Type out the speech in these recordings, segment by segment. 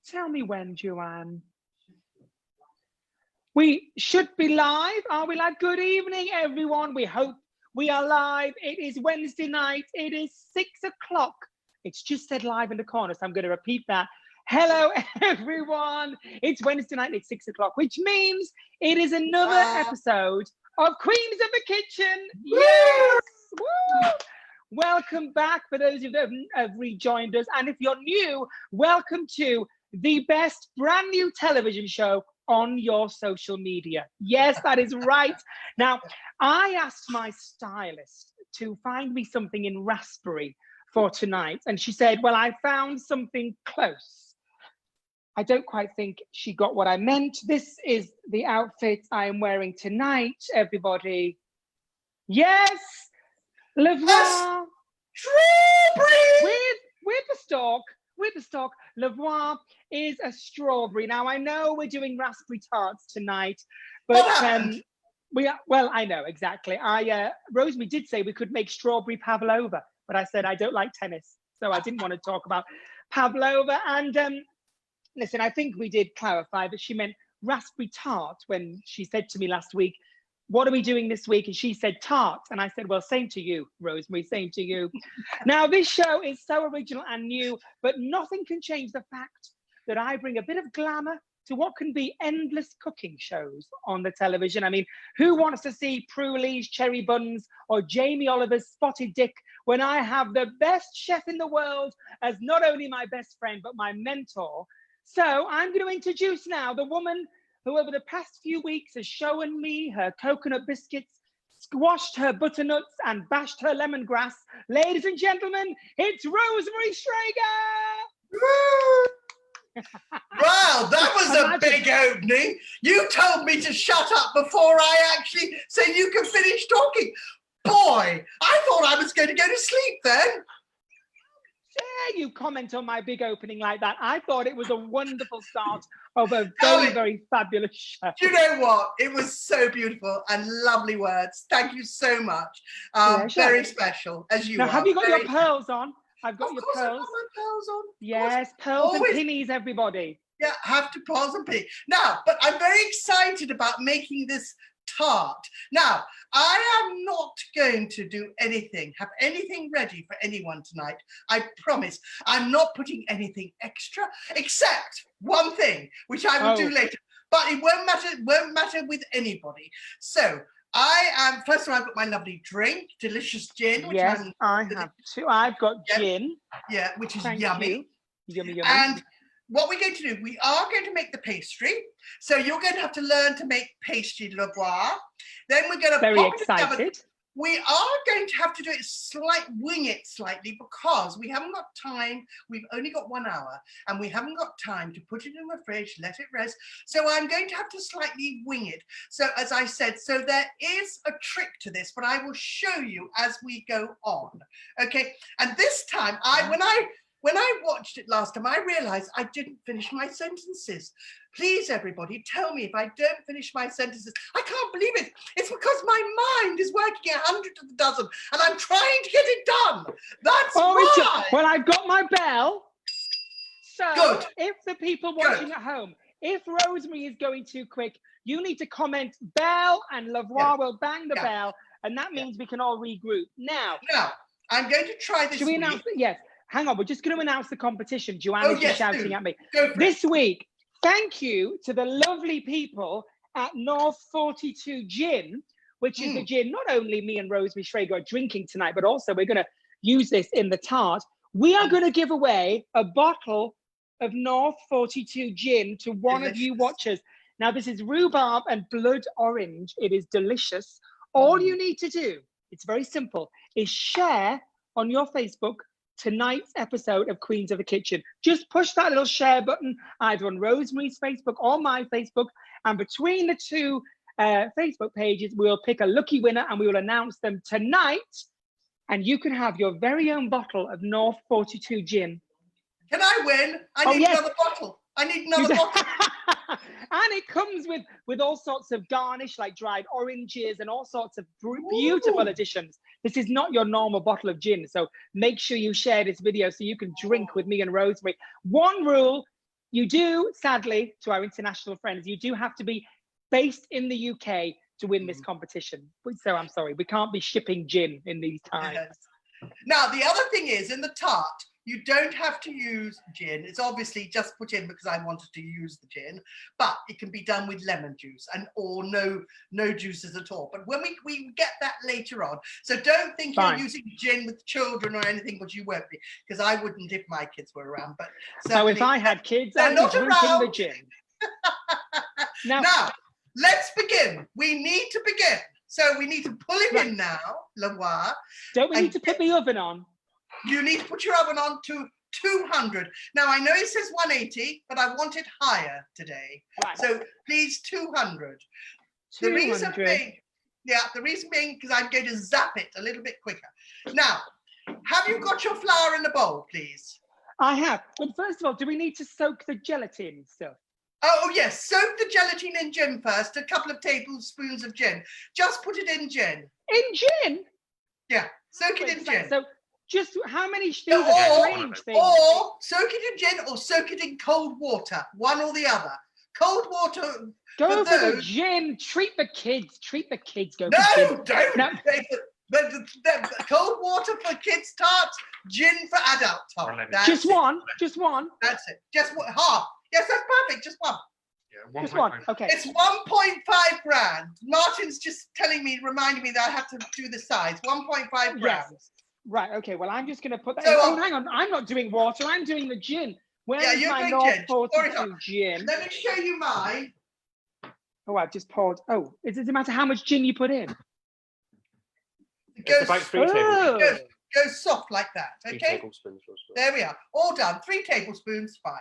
Tell me when, Joanne. We should be live. Are we live? Good evening, everyone. We hope we are live. It is Wednesday night. It is 6 o'clock. It's just said live in the corner, so I'm going to repeat that. Hello, everyone. It's Wednesday night. It's 6 o'clock, which means it is another episode of Queens of the Kitchen. Yes. Woo! Welcome back for those of you that have rejoined us. And if you're new, welcome to the best brand new television show on your social media. Yes, that is right. Now, I asked my stylist to find me something in raspberry for tonight. And she said, well, I found something close. I don't quite think she got what I meant. This is the outfit I am wearing tonight, everybody. Yes, Le Voix. Strawberry! With the stalk. With the stock, Le Voix is a strawberry. Now, I know we're doing raspberry tarts tonight, but well, I know, exactly. Rosemary did say we could make strawberry pavlova, but I said I don't like tennis, so I didn't want to talk about pavlova. And listen, I think we did clarify that she meant raspberry tart when she said to me last week, what are we doing this week? And she said tart. And I said, well, same to you, Rosemary, same to you. Now, this show is so original and new, but nothing can change the fact that I bring a bit of glamour to what can be endless cooking shows on the television. I mean, who wants to see Prue Lee's cherry buns or Jamie Oliver's spotted dick when I have the best chef in the world as not only my best friend, but my mentor? So I'm going to introduce now the woman who over the past few weeks has shown me her coconut biscuits, squashed her butternuts, and bashed her lemongrass. Ladies and gentlemen, it's Rosemary Schreiger! Wow, that was a big opening. You told me to shut up before I actually said you can finish talking. Boy, I thought I was going to go to sleep then. Dare you comment on my big opening like that? I thought it was a wonderful start of a very, very fabulous show. You know what? It was so beautiful and lovely words. Thank you so much. Very special, as you now, are. Have you got your pearls on? I've got your pearls. I've got my pearls on. Yes, pearls and pennies, everybody. Yeah, have to pearls and pennies. Now, but I'm very excited about making this tart. Now, I am not going to do have anything ready for anyone tonight. I promise. I'm not putting anything extra, except one thing, which I will do later. But it won't matter with anybody. So I am, first of all, I've got my lovely drink, delicious gin. Which yes, I have too. I've got gin. Yeah, which is Thank yummy. You. Yummy. And what we're going to do, we are going to make the pastry. So you're going to have to learn to make pastry Le Voix. Then we're going to very excited. We are going to have to do it wing it slightly, because we haven't got time. We've only got 1 hour and we haven't got time to put it in the fridge, let it rest. So I'm going to have to slightly wing it. So as I said, so there is a trick to this, but I will show you as we go on. Okay. And this time when I watched it last time, I realized I didn't finish my sentences. Please, everybody, tell me if I don't finish my sentences. I can't believe it. It's because my mind is working 100 to the dozen and I'm trying to get it done. That's why. Well, I've got my bell. So good. If the people watching at home, if Rosemary is going too quick, you need to comment bell and Le Voix will bang the bell. And that means we can all regroup. Now, I'm going to try this. Should we announce it? Yes. Hang on, we're just going to announce the competition. Joanna's shouting at me. This week, thank you to the lovely people at North 42 Gin, which is the gin not only me and Rosemary Schrager are drinking tonight, but also we're going to use this in the tart. We are going to give away a bottle of North 42 Gin to one of you watchers. Now, this is rhubarb and blood orange. It is delicious. All you need to do, it's very simple, is share on your Facebook tonight's episode of Queens of the Kitchen. Just push that little share button either on Rosemary's Facebook or my Facebook, and between the two Facebook pages, we'll pick a lucky winner and we will announce them tonight, and you can have your very own bottle of North 42 Gin. Can I win? I need another bottle. I need another bottle. And it comes with all sorts of garnish, like dried oranges and all sorts of beautiful additions. This is not your normal bottle of gin. So make sure you share this video so you can drink with me and Rosemary. One rule, you do, sadly, to our international friends, you do have to be based in the UK to win this competition. So I'm sorry, we can't be shipping gin in these times. Yes. Now, the other thing is, in the tart, you don't have to use gin. It's obviously just put in because I wanted to use the gin, but it can be done with lemon juice or no juices at all. But when we get that later on, so don't think you're using gin with children or anything, but you won't be, because I wouldn't if my kids were around. But so if I had kids, I'd be drinking the gin. Now, let's begin. We need to begin. So we need to pull it in now, Voix. Don't we need to put the oven on? You need to put your oven on to 200. Now, I know it says 180, but I want it higher today. Right. So please, 200. The reason being, because I'm going to zap it a little bit quicker. Now, have you got your flour in the bowl, please? I have. Well, first of all, do we need to soak the gelatin stuff? Oh, yes. Soak the gelatin in gin first. A couple of tablespoons of gin. Just put it in gin. In gin? Yeah. Soak it in gin. So just how many or soak it in gin or soak it in cold water. One or the other. Cold water. Go for the gin. Treat the kids. Treat the kids. Go no, for gin. Don't. No. The cold water for kids' tarts, gin for adult tarts. Just one. Just one. That's it. Just half. Yes, that's perfect. Just one. Yeah, just one. Okay. It's 1.5 grams. Martin's just reminding me that I have to do the size. 1.5 grams. Yes. Right. Okay. Well, I'm just going to put that. So, hang on. I'm not doing water. I'm doing the gin. Where's my gin. 42 gin? Let me show you mine. Oh, I've just poured. Oh, does it matter how much gin you put in? It about 3 tablespoons. Goes soft like that. Okay. 3 tablespoons. There we are. All done. 3 tablespoons. Fine.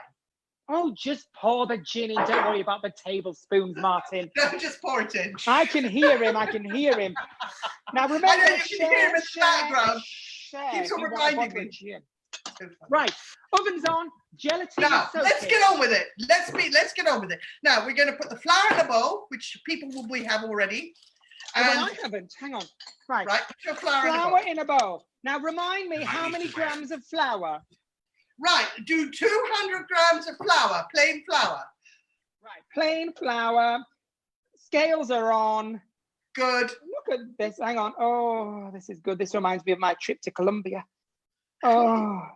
Oh, just pour the gin in. Don't worry about the tablespoons, Martin. No, just pour it in. I can hear him. I can hear him. Now remember, I know you can hear him in the background. Keeps on reminding me. Right, oven's on. Gelatin. Now let's get on with it. Let's get on with it. Now we're going to put the flour in a bowl, which people will have already. And I haven't. Hang on. Right. Put your flour in a bowl. Now remind me how many grams of flour. Right, do 200 grams of flour, plain flour. Right, plain flour. Scales are on. Good. Look at this. Hang on. Oh, this is good. This reminds me of my trip to Colombia. Oh.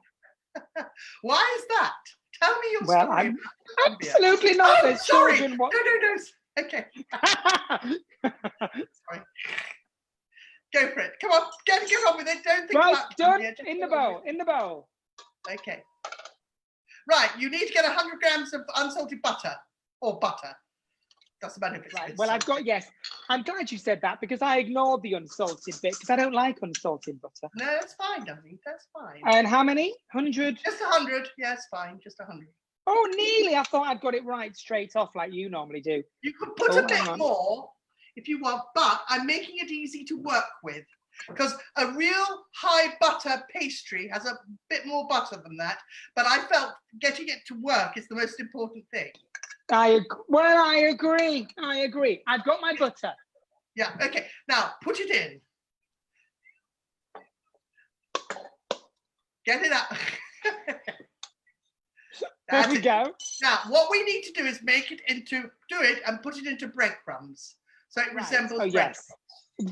Why is that? Tell me your story. I'm absolutely not. Oh, sorry. No. Okay. Sorry. Go for it. Come on, get on with it. Don't think about done. In the bowl. In the bowl. Okay. Right, you need to get 100 grams of unsalted butter or butter. Doesn't matter if it's right. Well, I've got, yes. I'm glad you said that because I ignored the unsalted bit because I don't like unsalted butter. No, that's fine, darling. That's fine. And how many? 100? Just 100. Yes, fine. Just 100. Oh, nearly. I thought I'd got it right straight off like you normally do. You could put a bit more if you want, but I'm making it easy to work with. Because a real high butter pastry has a bit more butter than that, but I felt getting it to work is the most important thing. I agree. I've got my butter. Yeah, okay. Now, put it in. Get it up. There we go. Now, what we need to do is do it and put it into breadcrumbs. So it resembles breadcrumbs. Yes.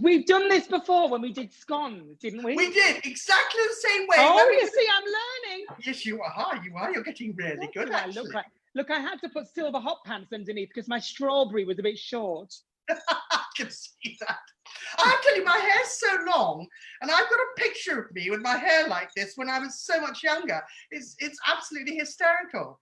We've done this before when we did scones, didn't we? We did exactly the same way. Oh, you see, I'm learning. Yes, you are. You are. You're getting really good. Actually. Look, I had to put silver hot pants underneath because my strawberry was a bit short. I can see that. I tell you, my hair's so long, and I've got a picture of me with my hair like this when I was so much younger. It's absolutely hysterical.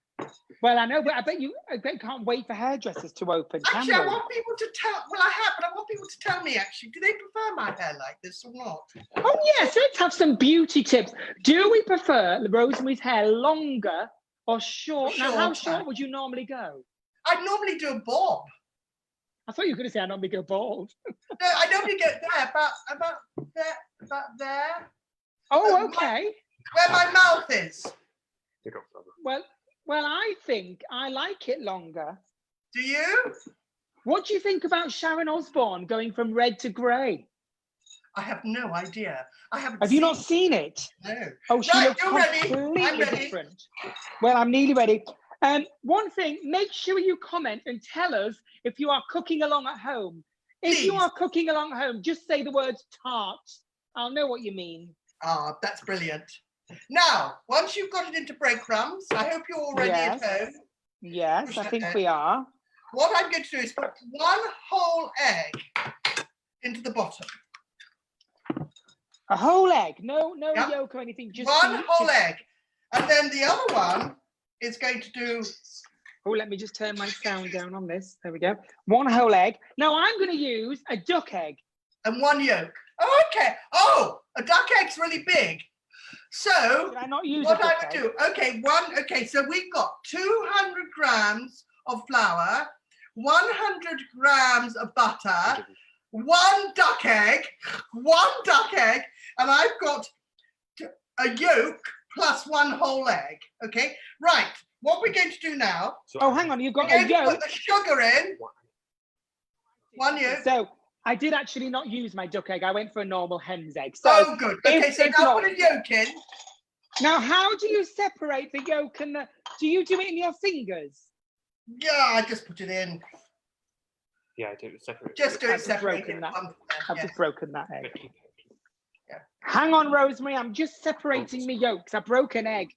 Well, I know, but I bet you can't wait for hairdressers to open. Actually, I want people to tell. Well, I have, but I want people to tell me. Actually, do they prefer my hair like this or not? Oh yes, let's have some beauty tips. Do we prefer Rosemary's hair longer or short? Now, how short would you normally go? I'd normally do a bob. I thought you were going to say I normally go bald. No, I normally get there, about there. Oh, okay. Where my mouth is. Well, I think I like it longer. Do you? What do you think about Sharon Osbourne going from red to grey? I have no idea. I haven't. Have you not seen it? No. Oh, she Right, looks you're ready. completely I'm ready. different. Well, I'm nearly ready. One thing, make sure you comment and tell us if you are cooking along at home. If you Please. are cooking along at home, just say the word tart. I'll know what you mean. Ah, that's brilliant. Now, once you've got it into breadcrumbs, I hope you're all ready at home. Yes, I think we are. What I'm going to do is put 1 whole egg into the bottom. A whole egg, no Yep. yolk or anything. Just 1 whole egg. And then the other one is going to do... Oh, let me just turn my sound down on this. There we go. 1 whole egg. Now I'm going to use a duck egg. And 1 yolk. Oh, okay. Oh, a duck egg's really big. So Should I not use what a duck I would egg? do, okay, so we've got 200 grams of flour, 100 grams of butter, 1 duck egg, and I've got a yolk plus 1 whole egg. Okay, right. What we're going to do now? Oh, hang on, you've got we're a going to yolk. put the sugar in. 1 yolk. So I did actually not use my duck egg. I went for a normal hen's egg. So Oh, good. Okay, so now put a yolk in. Now, how do you separate the yolk and the? Do you do it in your fingers? Yeah, I just put it in. Yeah, I do it separate. Just do it I've just broken separately. that. I've Yeah. just broken that egg. Yeah. Hang on, Rosemary. I'm just separating the yolks. I broke an egg.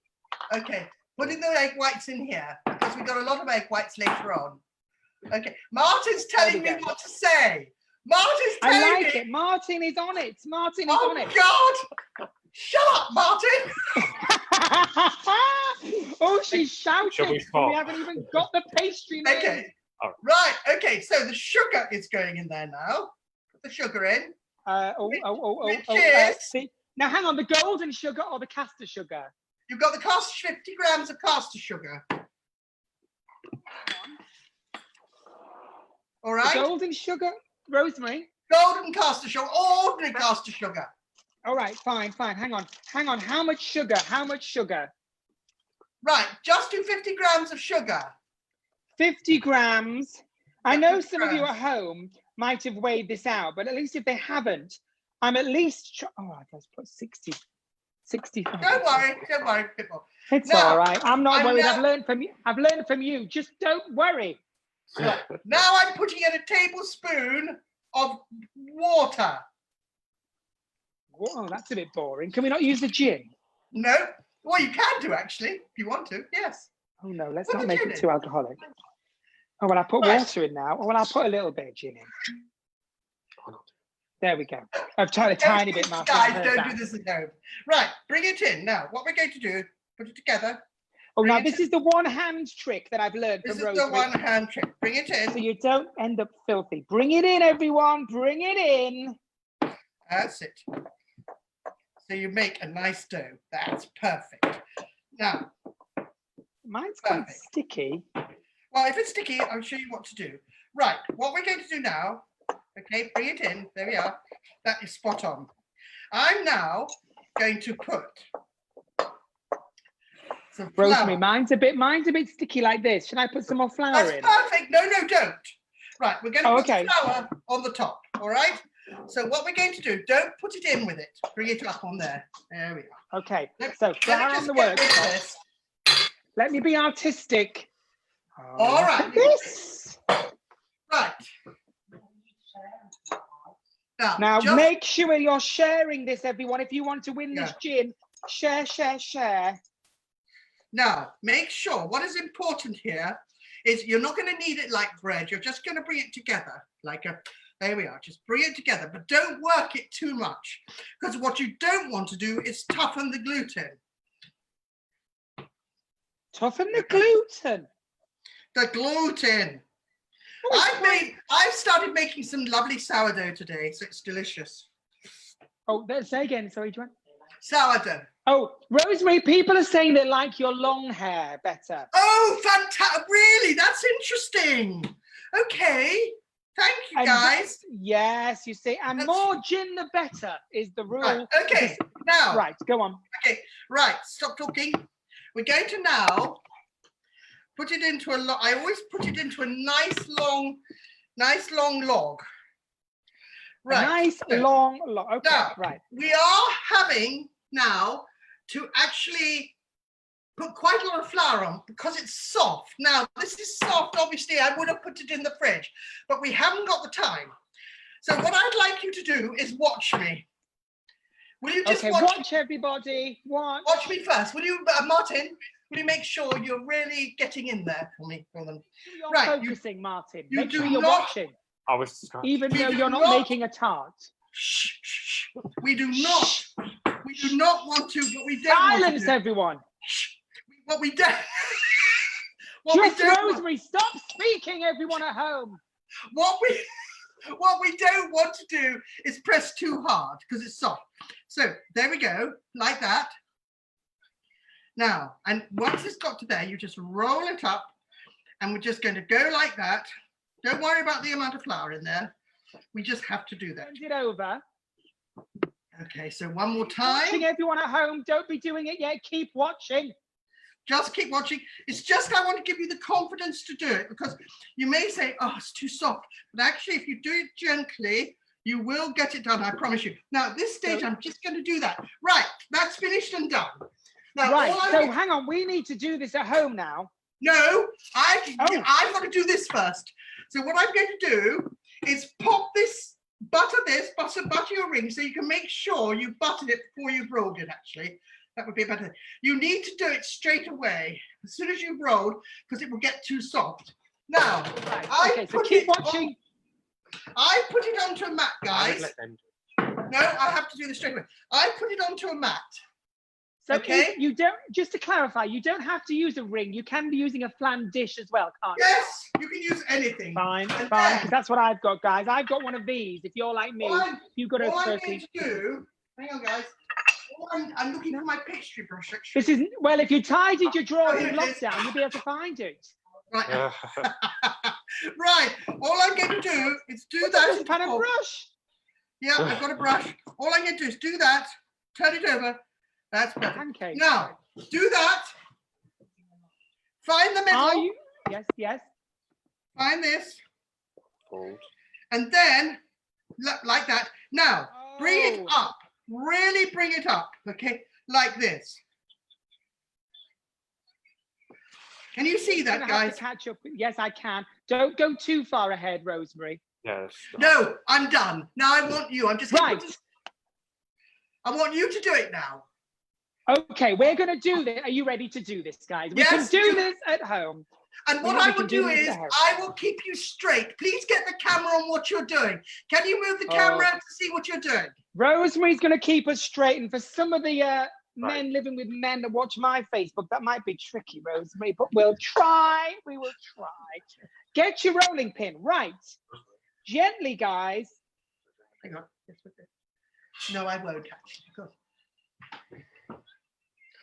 Okay, putting the egg whites in here because we've got a lot of egg whites later on. Okay, Martin's telling me what to say. Martin's telling I like me. it. Martin is on it. Martin is on it. Oh God! Shut up, Martin. Oh, she's shouting. Shall we We stop? haven't even got the pastry made. Okay, right. Okay, so the sugar is going in there now. Put the sugar in. Which is? See, now, hang on. The golden sugar or the caster sugar? You've got the 50 grams of caster sugar. All right. The golden sugar, Rosemary. Golden caster sugar, ordinary caster sugar. All right, fine. Hang on. How much sugar? Right, just do 50 grams of sugar. 50 grams. I know 50 some of you grams. at home might have weighed this out, but at least if they haven't, I'm at least. Oh, let's put 60. 65. Don't worry, people. It's Now, all right. I'm not worried. now- I've learned from you. Just don't worry. Now I'm putting in a tablespoon of water. Whoa, that's a bit boring. Can we not use the gin? No. Well, you can do actually, if you want to. Yes. Oh no, let's Put not the make gin it in. too alcoholic. Oh, well, I put Right. water in now. Oh, well, I'll put a little bit of gin in. There we go. I've tried a tiny bit, Martin. I Guys, heard don't that. do this at home. Right, bring it in. Now, what we're going to do, put it together. Oh, bring now it this in. is the one-hand trick that I've learned This from is the Rosemary. one-hand trick. Bring it So in. you don't end up filthy. Bring it in, everyone. Bring it in. That's it. So you make a nice dough. That's perfect. Now, Mine's quite Perfect. sticky. well, if it's sticky, I'll show you what to do. Right, what we're going to do now, okay, bring it in. There we are. That is spot on. I'm now going to put some flour. Rosemary, mine's a bit sticky like this. Should I put some more flour That's in? perfect. No, don't. Right, we're going to Oh, put okay. the flour on the top, all right? So what we're going to do, don't put it in with it. Bring it up on there. There we are. Okay, Let- so let me flour on just the get rid of worktop. this. Let me be artistic. Oh, All look right. at this. Right. Now, just- make sure you're sharing this, everyone. If you want to win this gin, share. Now, make sure what is important here is you're not going to knead it like bread. You're just going to bring it together like a, there we are. Just bring it together, but don't work it too much because what you don't want to do is toughen the gluten. Toughen the gluten. The gluten. Oh, I've started making some lovely sourdough today, so it's delicious. Oh, say again. Sorry, Joanne. Sourdough. Oh, Rosemary, people are saying they like your long hair better. Oh, fantastic. Really? That's interesting. Okay. Thank you, And guys. Yes, you see. And That's- more gin, the better is the rule. Right. Okay. Now. Right, go on. Okay. Right. Stop talking. We're going to now put it into I always put it into a nice long log. Right. A nice so long. Okay. now, Right. we are having now to actually put quite a lot of flour on because it's soft. Now, this is soft. Obviously, I would have put it in the fridge, but we haven't got the time. So what I'd like you to do is watch me. Will you just watch everybody. Watch me first. Will you, Martin? Will you make sure you're really getting in there for me? For them. You're Right, focusing, Martin. you Make do sure you're not- watching, I was. even though do you're not not- making a tart. Shh, shh, shh. We do not want to, but we don't want Silence, to do. everyone. Shh. What we don't. Just don't want- Rosemary, stop speaking, everyone at home. What we don't want to do is press too hard because it's soft. So there we go, like that. Now, and once it's got to there, you just roll it up, and we're just going to go like that. Don't worry about the amount of flour in there. We just have to do that. Turn it over. Okay, so one more Watching time. everyone at home. Don't be doing it yet. Keep watching. Just keep watching. It's just I want to give you the confidence to do it because you may say, oh, it's too soft. But actually, if you do it gently, you will get it done, I promise you. Now, at this stage, I'm just going to do that. Right, that's finished and done. Now, Right, so hang on. We need to do this at home now. No, I've got to do this first. So what I'm going to do is pop this, butter your ring so you can make sure you buttered it before you've rolled it, actually. That would be better. You need to do it straight away, as soon as you've rolled, because it will get too soft. Now, Right, okay, so keep watching. I put it onto a mat, guys. Let them. No, I have to do this straight away. I put it onto a mat. So Okay. you don't, just to clarify, you don't have to use a ring. You can be using a flan dish as well, can't you? Yes, you can use anything. Fine, And fine, then- 'cause that's what I've got, guys. I've got one of these. If you're like me, you've got a All I'm going turkey. to do, hang on, guys. I'm looking for my pastry brush, actually. This is, well, if you tidied your drawers here in it is. lockdown, you'll be able to find it. Right. Yeah. Right. All I'm going to do is do What's that. this kind of brush? Yeah, I've got a brush. All I'm going to do is do that. Turn it over. That's perfect. Pancake. Now, do that. Find the middle. Are you? Yes, yes. Find this. Fold. And then, like that. Now, bring it Oh. up. Really bring it up. Okay? Like this. Can you see I'm that, gonna have guys? to catch up. Yes, I can. Don't go too far ahead, Rosemary. Yes. No, I'm done. Now I want you. I'm just gonna Right. put this- I want you to do it now. Okay, we're going to do this. Are you ready to do this, guys? We Yes, can do you- this at home. And what We I can will do do this is at home. I will keep you straight. Please get the camera on what you're doing. Can you move the camera to see what you're doing? Rosemary's going to keep us straight. And for some of the men living with men that watch my Facebook, that might be tricky, Rosemary, but we'll try. We will try. Get your rolling pin. Right. Gently, guys. Hang on. No, I won't actually. Go.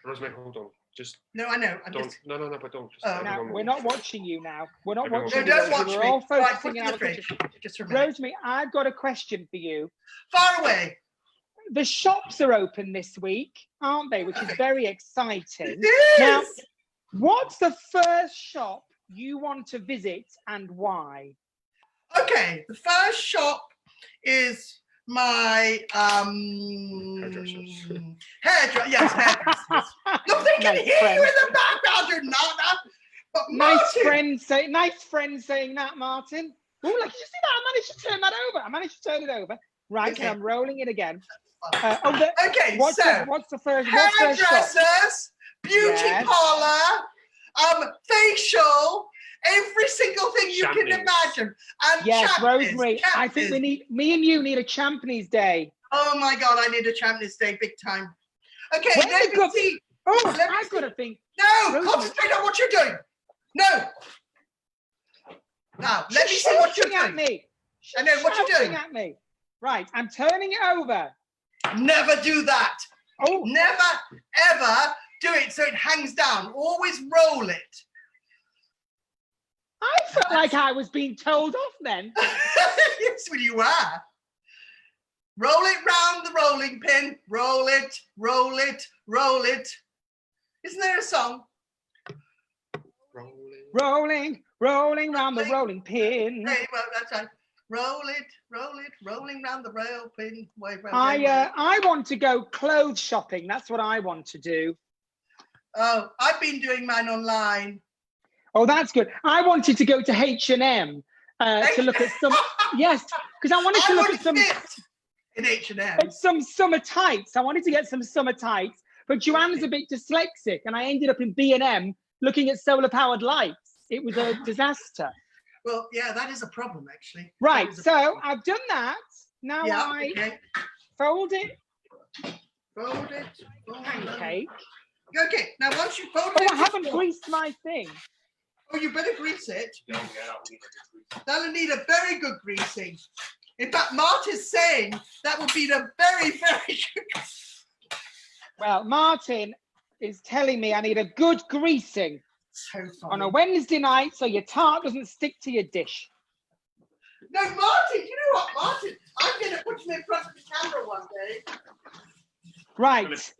Rosemary, hold on. Just No, I know. I'm don't. just. No, but don't. Just Oh. everyone Now, move. we're not watching you now. We're not Everyone watching No, you. don't Rosemary. watch We're all me. Right, focusing put it in in our the fridge. kitchen. Just a minute. Rosemary, I've got a question for you. Far away. The shops are open this week, aren't they? Which is very exciting. It Now, is. what's the first shop you want to visit and why? Okay, the first shop is my Hairdressers. hairdresser. Yes, hairdressers. Look, they can Nice hear friend. you in the background. You're not that. But Nice Martin, friend saying that, Martin. Oh, like you see that? I managed to turn that over. I managed to turn it over. Right, Okay. so I'm rolling it again. okay, What's so the first shop? hairdressers, beauty Yes. parlor, facial, every single thing you can Champneys. imagine. And Yes, Champneys, Rosemary. I think Champneys. me and you need a Champneys day. Oh my God, I need a Champneys day big time. Okay, When let the me good- see. Oh, Let me I've got to think. No, Rosemary. concentrate on what you're doing. No. Now, let me She's see what you're shouting at doing. me. I know what you're Shouting doing. at me. Right, I'm turning it over. Never do that. Oh, Never, ever do it so it hangs down. Always roll it. I felt like I was being told off then. Yes, well, you are. Roll it round the rolling pin. Roll it, roll it, roll it. Isn't there a song? Rolling. Rolling round the rolling pin. Hey, well, that's right. rolling round the rail pin. I want to go clothes shopping. That's what I want to do. Oh, I've been doing mine online. Oh, that's good. I wanted to go to H&M to look at some. Yes, because I wanted to look at some in H&M. Some summer tights. I wanted to get some summer tights, but Joanne's a bit dyslexic, and I ended up in B&M looking at solar-powered lights. It was a disaster. Well, yeah, that is a problem, actually. Right, so I've done that. Now fold it. Fold it. Pancake. Okay, now once you fold it. it. I haven't greased my thing. Oh, you better grease it. That'll need a very good greasing. In fact, Martin's saying that would be a very, very good. Well, Martin is telling me I need a good greasing. So funny. On a Wednesday night so your tart doesn't stick to your dish. No, Martin, you know what, Martin? I'm going to put you in front of the camera one day. Right.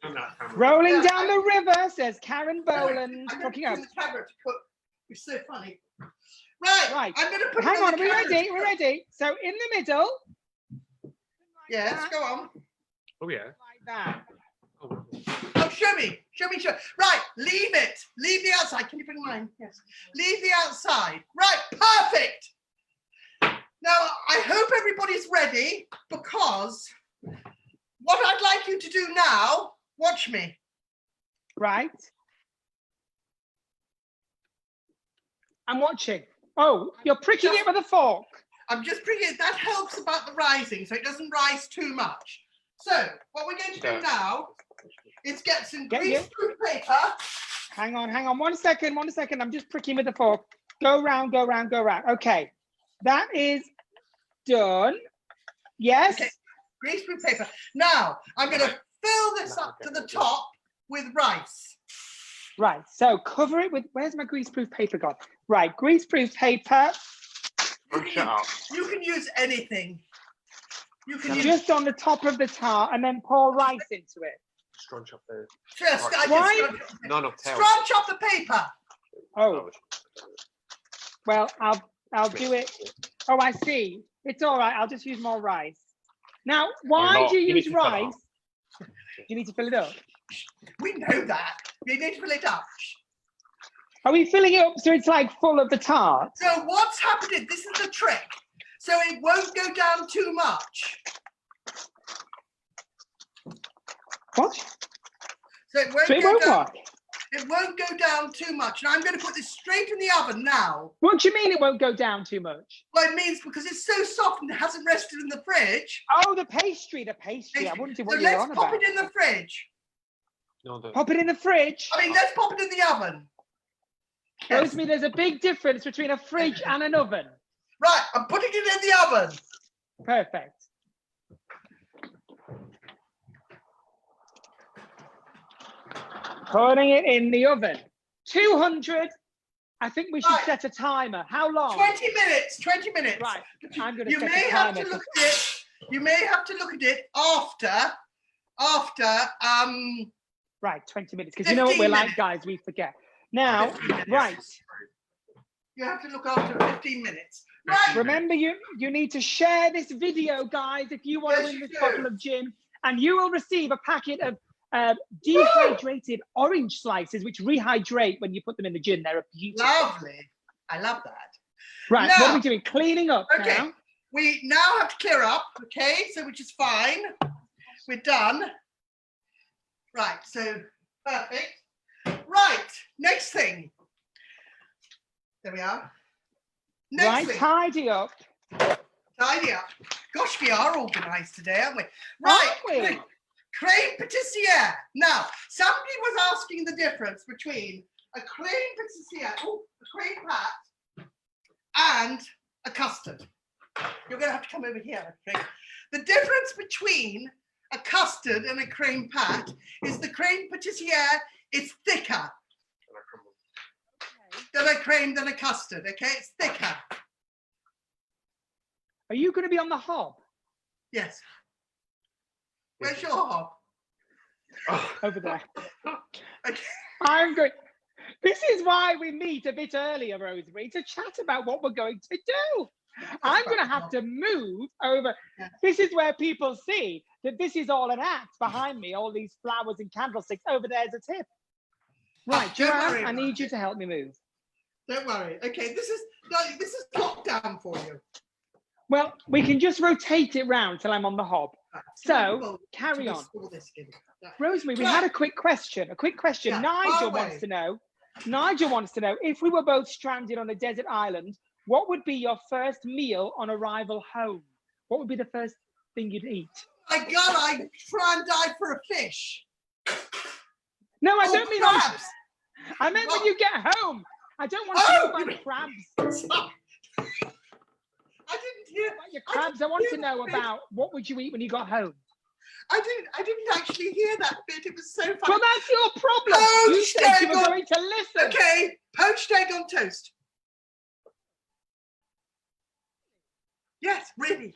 Rolling down the river, says Karen Boland. Looking up. The camera to cook. It's so funny. Right. I'm going to put. Hang on. We're ready. We're ready. So in the middle. Yes. Go on. Oh yeah. Like that. Oh, show me. Right. Leave it. Leave the outside. Can you bring mine? Yes. Leave the outside. Right. Perfect. Now I hope everybody's ready because what I'd like you to do now. Watch me. Right. I'm watching. Oh, you're pricking it with a fork. I'm just pricking it. That helps about the rising, so it doesn't rise too much. So, what we're going to do now is get some greaseproof paper. Hang on. 1 second. I'm just pricking with the fork. Go round. Okay. That is done. Yes. Okay. Greaseproof paper. Now, I'm going to fill this up to the top with rice. Right, so cover it with, where's my greaseproof paper gone? Right, greaseproof paper. You can use anything. You can use just on the top of the tart and then pour rice into it. Scrunch up the. Scrunch up the paper. Oh. Well, I'll do it. Oh, I see. It's all right. I'll just use more rice. Now, why do you use rice? You need to fill it up. We know that. We need to fill it up. Are we filling it up so it's like full of the tart? So what's happening? This is the trick. So it won't go down too much. What? So it won't go down. What? It won't go down too much. And I'm going to put this straight in the oven now. What do you mean it won't go down too much? Well, it means because it's so soft and it hasn't rested in the fridge. Oh, the pastry. I wouldn't what so you're on about. let's pop it in the fridge. Pop it in the fridge. I mean, let's pop it in the oven. Yes. Rosemary, there's a big difference between a fridge and an oven. Right, I'm putting it in the oven. Perfect. Putting it in the oven. 200. I think we should set a timer. How long? 20 minutes. 20 minutes. Right. I'm going to You set may a have timer. to look at it. You may have to look at it after. Right, 20 minutes. Because you know what we're like, guys. We forget. Now, right. You have to look after 15 minutes. Right. Remember, you need to share this video, guys, if you want to win this bottle of gin. And you will receive a packet of dehydrated orange slices, which rehydrate when you put them in the gin. They're beautiful. Lovely. I love that. Right, now, what are we doing? Cleaning up now. We now have to clear up, okay? So, which is fine. We're done. Right, so perfect. Right, next thing. There we are. Next thing. Tidy up. Tidy up. Gosh, we are organised today, aren't we? Right. Aren't we? Crème pâtissière. Now, somebody was asking the difference between a crème pâtissière, a crème pat, and a custard. You're going to have to come over here, okay? The difference between a custard and a crème pat is the crème pâtissière is thicker than a crème than a custard, okay? It's thicker. Are you going to be on the hob? Yes. Where's your hob? Over there. Okay. I'm going. This is why we meet a bit earlier, Rosemary, to chat about what we're going to do. I'm going to have to move over. Yeah. This is where people see that this is all an act behind me, all these flowers and candlesticks. Over there's a tip. Right, don't Joanne, worry I need about you it. to help me move. Don't worry. Okay, this is lockdown for you. Well, we can just rotate it round till I'm on the hob. Right, So, carry on. Right. Rosemary, we had a quick question. Yeah, Nigel fire wants to know. Nigel wants to know, if we were both stranded on a desert island, what would be your first meal on arrival home? What would be the first thing you'd eat? My God, I try and die for a fish. No, I don't mean crabs. I meant when What? you get home. I don't want to know Oh, about crabs. I didn't hear. About your crabs. I want to know about what would you eat when you got home. I didn't actually hear that bit. It was so funny. Well, that's your problem. You Poached said you egg were on- going to listen. Okay, poached egg on toast. Yes, really.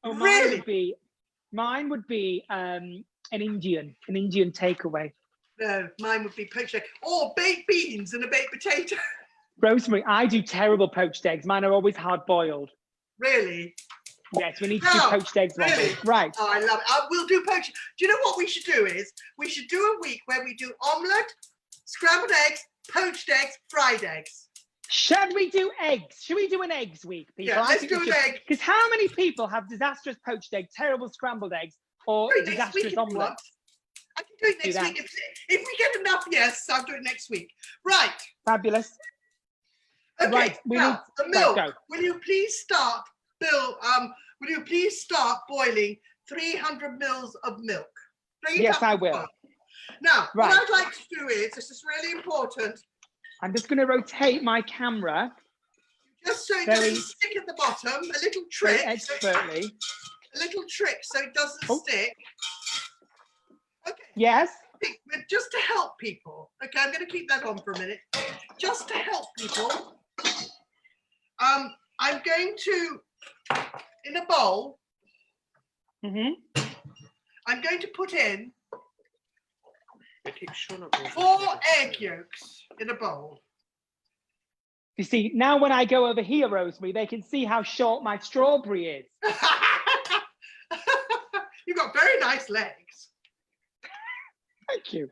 Oh, Really? Mine would be an Indian takeaway. No, mine would be poached egg or baked beans and a baked potato. Rosemary, I do terrible poached eggs. Mine are always hard boiled. Really? Yes, we need to do No, poached eggs one really? week. Right. Oh, I love it. We'll do poached. Do you know what we should do is we should do a week where we do omelette, scrambled eggs, poached eggs, fried eggs. Should we do eggs? Should we do an eggs week, people? Yeah, let's do an egg. Because how many people have disastrous poached egg, terrible scrambled eggs, or Do it next week disastrous if you want. omelettes? I can do it Do next that. week. If we get enough yes, I'll do it next week. Right. Fabulous. Okay. Right, we now, need- the milk. right, go. Will you please start, Bill? Will you please start boiling 300 mils of milk? Bring it Yes, up I to will. boil. Now, Right. what I'd like to do is, this is really important, I'm just going to rotate my camera just so it Very- doesn't stick at the bottom. A little very trick. expertly. A little trick so it doesn't Oh. stick. Okay. Yes. But just to help people. Okay, I'm going to keep that on for a minute. Just to help people. I'm going to, in a bowl, Mm-hmm. I'm going to put in They keep showing up. 4 egg yolks in a bowl. You see, now when I go over here, Rosemary, they can see how short my strawberry is. You've got very nice legs. Thank you.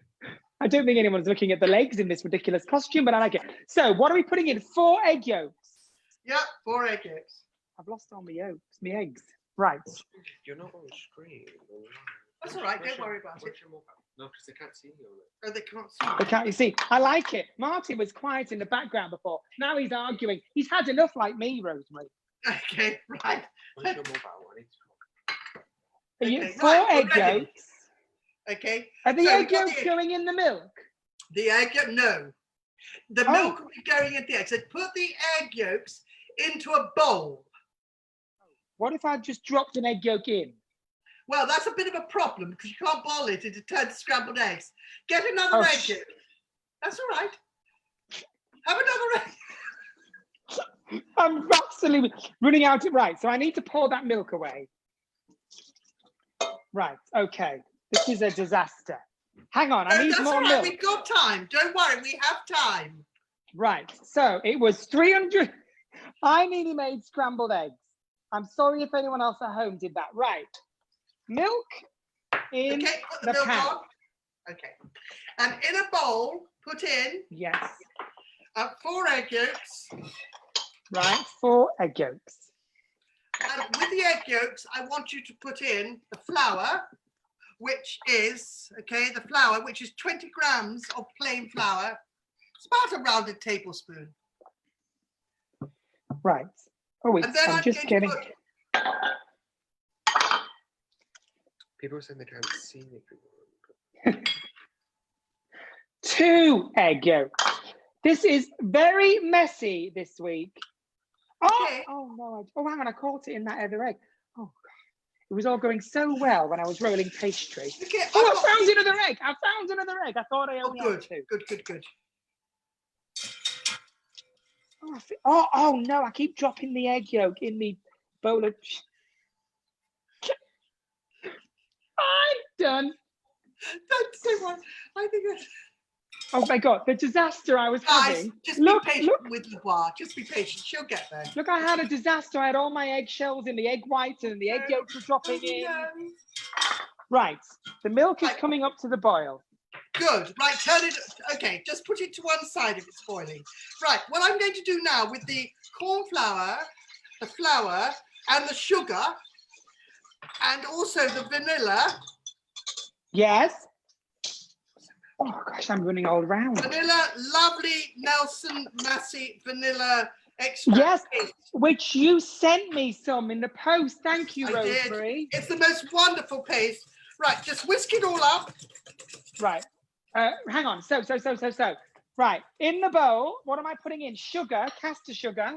I don't think anyone's looking at the legs in this ridiculous costume, but I like it. So what are we putting in? 4 egg yolks. Yep, 4 egg yolks. I've lost all my yolks, my eggs. Right. You're not on the screen. That's all right, don't worry about it. No, because they can't see you. Oh, they can't see. But can't you see? I like it. Martin was quiet in the background before. Now he's arguing. He's had enough like me, Rosemary. Okay, right. Where's your mobile? I need to Are you, Okay, 4 right, we're egg ready. yolks. Okay. Are the So egg we've got yolks the egg- going in the milk? The egg yolk, no. The Oh. milk will be going into the eggs. So put the egg yolks into a bowl. What if I just dropped an egg yolk in? Well, that's a bit of a problem because you can't boil it into 10 scrambled eggs. Get another Oh, egg yolk. That's all right. Have another egg. I'm absolutely running out of, right. So I need to pour that milk away. Right, okay. This is a disaster. Hang on, I No, need that's more all right. milk. We've got time. Don't worry. We have time. Right, so it was 300. I nearly made scrambled eggs. I'm sorry if anyone else at home did that. Right, milk in Okay, put the the milk pan. on. Okay. And in a bowl, put in Yes, 4 egg yolks. right, 4 egg yolks. And with the egg yolks, I want you to put in the flour, which is, okay, the flour, which is 20 grams of plain flour. It's about a rounded tablespoon. Right. Oh, wait, And then I'm just going getting. to put, People are saying they can't see me. 2 egg yolks. This is very messy this week. Oh, Okay. oh no! Oh, hang on! I caught it in that other egg. Oh, God. It was all going so well when I was rolling pastry. okay, Oh, I've I got- found another egg! I found another egg. I thought I Oh, only good, had 2. good, good, good. Oh, oh no! I keep dropping the egg yolk in the bowl of. I'm done. Don't say one. I think that's... Oh my God, the disaster I was Guys, having. just Look, be patient look, with Voix. Just be patient. She'll get there. look, I had a disaster. I had all my eggshells in the egg whites and the egg yolks were dropping in. No. Right, the milk is Right. coming up to the boil. Good. Right, turn it. Okay, just put it to one side if it's boiling. Right, what I'm going to do now with the corn flour, the flour, and the sugar, and also the vanilla. Yes. Oh gosh, I'm running all around. Vanilla, lovely Nelson Massey vanilla extract. Yes, paste. which you sent me some in the post. Thank you, I did. Rosemary. It's the most wonderful paste. Right, just whisk it all up. Right. Hang on. So. Right. In the bowl, what am I putting in? Sugar, caster sugar.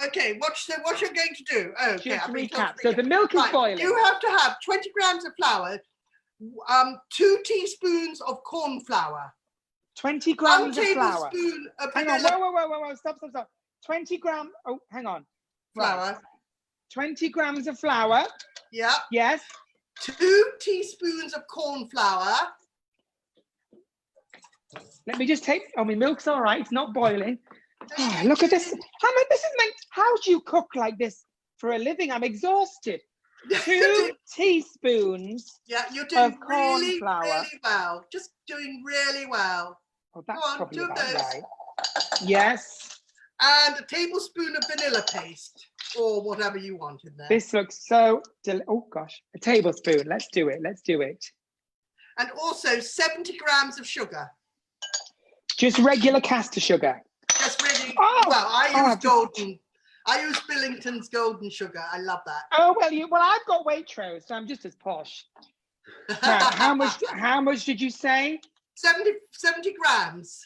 Okay, what you're going to do? Okay, Just I've been recap. told to So the milk is Right, boiling. you have to have 20 grams of flour, 2 teaspoons of corn flour, 20 1 grams of flour. tablespoon of Hang on. vanilla Whoa. Stop. 20 grams. Oh, hang on. flour. Right. 20 grams of flour. Yeah. Yes. 2 teaspoons of corn flour. Let me just take. Oh, my milk's all right. It's not boiling. Oh, look at this. This is meant. How do you cook like this for a living? I'm exhausted. 2 teaspoons. Yeah, you're doing of corn really, flour. really well. Just doing really well. Oh, that's Go on, probably 2 of about those. right. Yes. And a tablespoon of vanilla paste, or whatever you want in there. This looks so. Oh gosh, a tablespoon. Let's do it. And also 70 grams of sugar. Just regular caster sugar. Just really. Oh, well, I oh, use I've just- golden. I use Billington's golden sugar. I love that. Oh well, I've got Waitrose, so I'm just as posh. Now, how much did you say? 70 grams.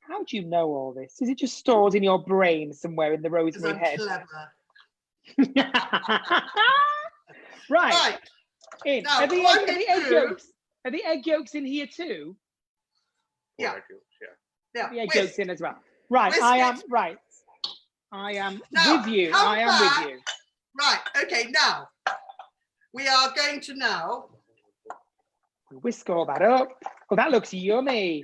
How do you know all this? Is it just stored in your brain somewhere in the Because Rosemary I'm head? clever. Right. Right. In. Now, Are the what I'm egg going to do- yolks? Are the egg yolks in here too? Yeah. Yeah. The egg whisk. yolks in as well. Right. Whisk I it. am right. I am Now, with you. come I am back. with you. Right. Okay. Now we are going to now. Whisk all that up. Oh, that looks yummy.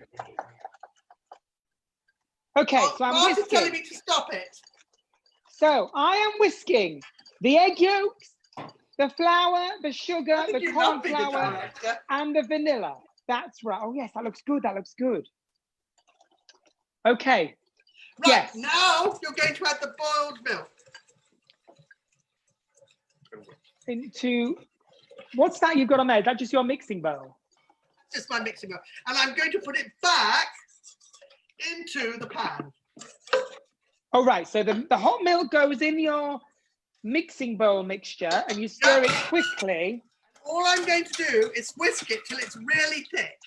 Okay, so I'm Martin's telling whisking. me to stop it. So I am whisking the egg yolks, the flour, the sugar, I think the you corn love being a flour, director. and the vanilla. That's right. Oh yes, that looks good. Okay. Right. Yes. Now you're going to add the boiled milk. Into what's that you've got on there? Is that just your mixing bowl? Just my mixing bowl, and I'm going to put it back into the pan. Oh right. So the hot milk goes in your mixing bowl mixture, and you stir it quickly. All I'm going to do is whisk it till it's really thick.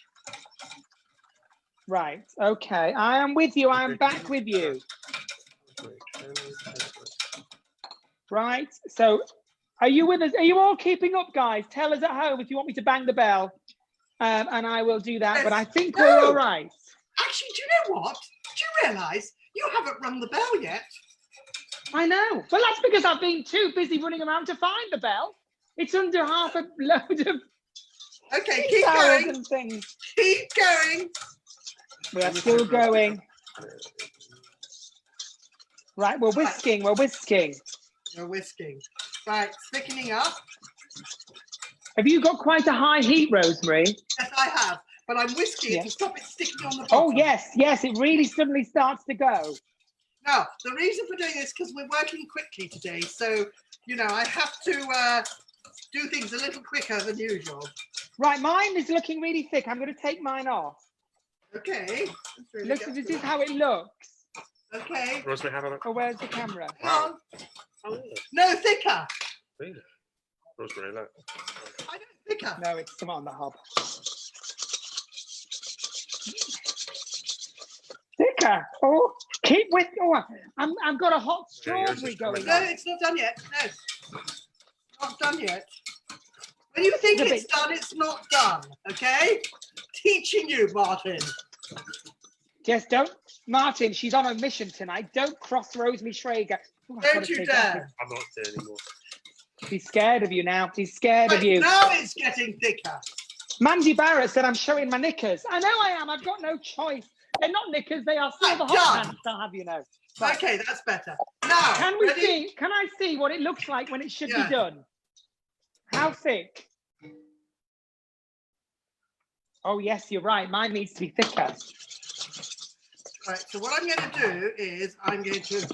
Right. Okay. I am with you. I am back with you. Right. So are you with us? Are you all keeping up, guys? Tell us at home if you want me to bang the bell, and I will do that. But I think we're all right. Actually, do you know what? Do you realise you haven't rung the bell yet? I know. Well, that's because I've been too busy running around to find the bell. It's under half a load of Okay, keep towels going. and things. Keep going. We are still going. Right, we're whisking. You're whisking. Right, thickening up. Have you got quite a high heat, Rosemary? Yes, I have. But I'm whisking it to Yes. stop it sticking on the Oh, bottom. yes. It really suddenly starts to go. Now, the reason for doing this is because we're working quickly today. So, you know, I have to do things a little quicker than usual. Right, mine is looking really thick. I'm going to take mine off. Okay. Really Look, this is how it looks. Okay. Rosemary, have a look. Oh, where's the camera? Hang on. Oh, No, thicker. really? Rosemary, look. I don't thicker. No, it's some on the hob. Thicker. Oh, keep with. Oh, I've got a hot Yeah, yours is strawberry coming going No, on. it's not done yet. No. Not done yet. When you think It's a it's bit- done, it's not done. Okay? Teaching you, Martin. Just don't, Martin. She's on a mission tonight. Don't cross Rosemary Schrager. Oh, I've got Don't to you take that dare. I'm not there anymore. off. He's scared of you now. He's scared of Right, you. now it's getting thicker. Mandy Barrett said I'm showing my knickers. I know I am. I've got no choice. They're not knickers. They are still the hot Done. pants. I'll have you know. Right. Okay, that's better. Now, Can we ready? see? Can I see what it looks like when it should be done? How thick? Oh yes, you're right. Mine needs to be thicker. Right. So what I'm going to do is I'm going to.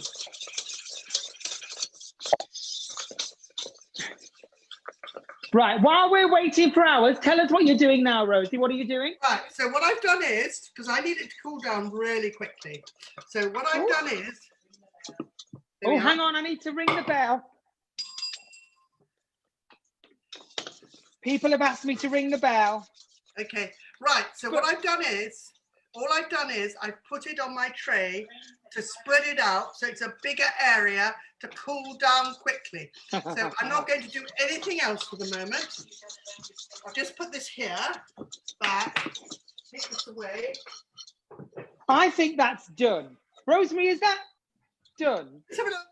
Right. While we're waiting for ours, tell us what you're doing now, Rosie. What are you doing? Right. So what I've done is, because I need it to cool down really quickly. So what I've done is. Oh, hang on. I need to ring the bell. People have asked me to ring the bell. Okay. Right. So what I've done is, I've put it on my tray to spread it out so it's a bigger area to cool down quickly. So I'm not going to do anything else for the moment. I'll just put this here, back, take this away. I think that's done. Rosemary, is that done? Let's have a look.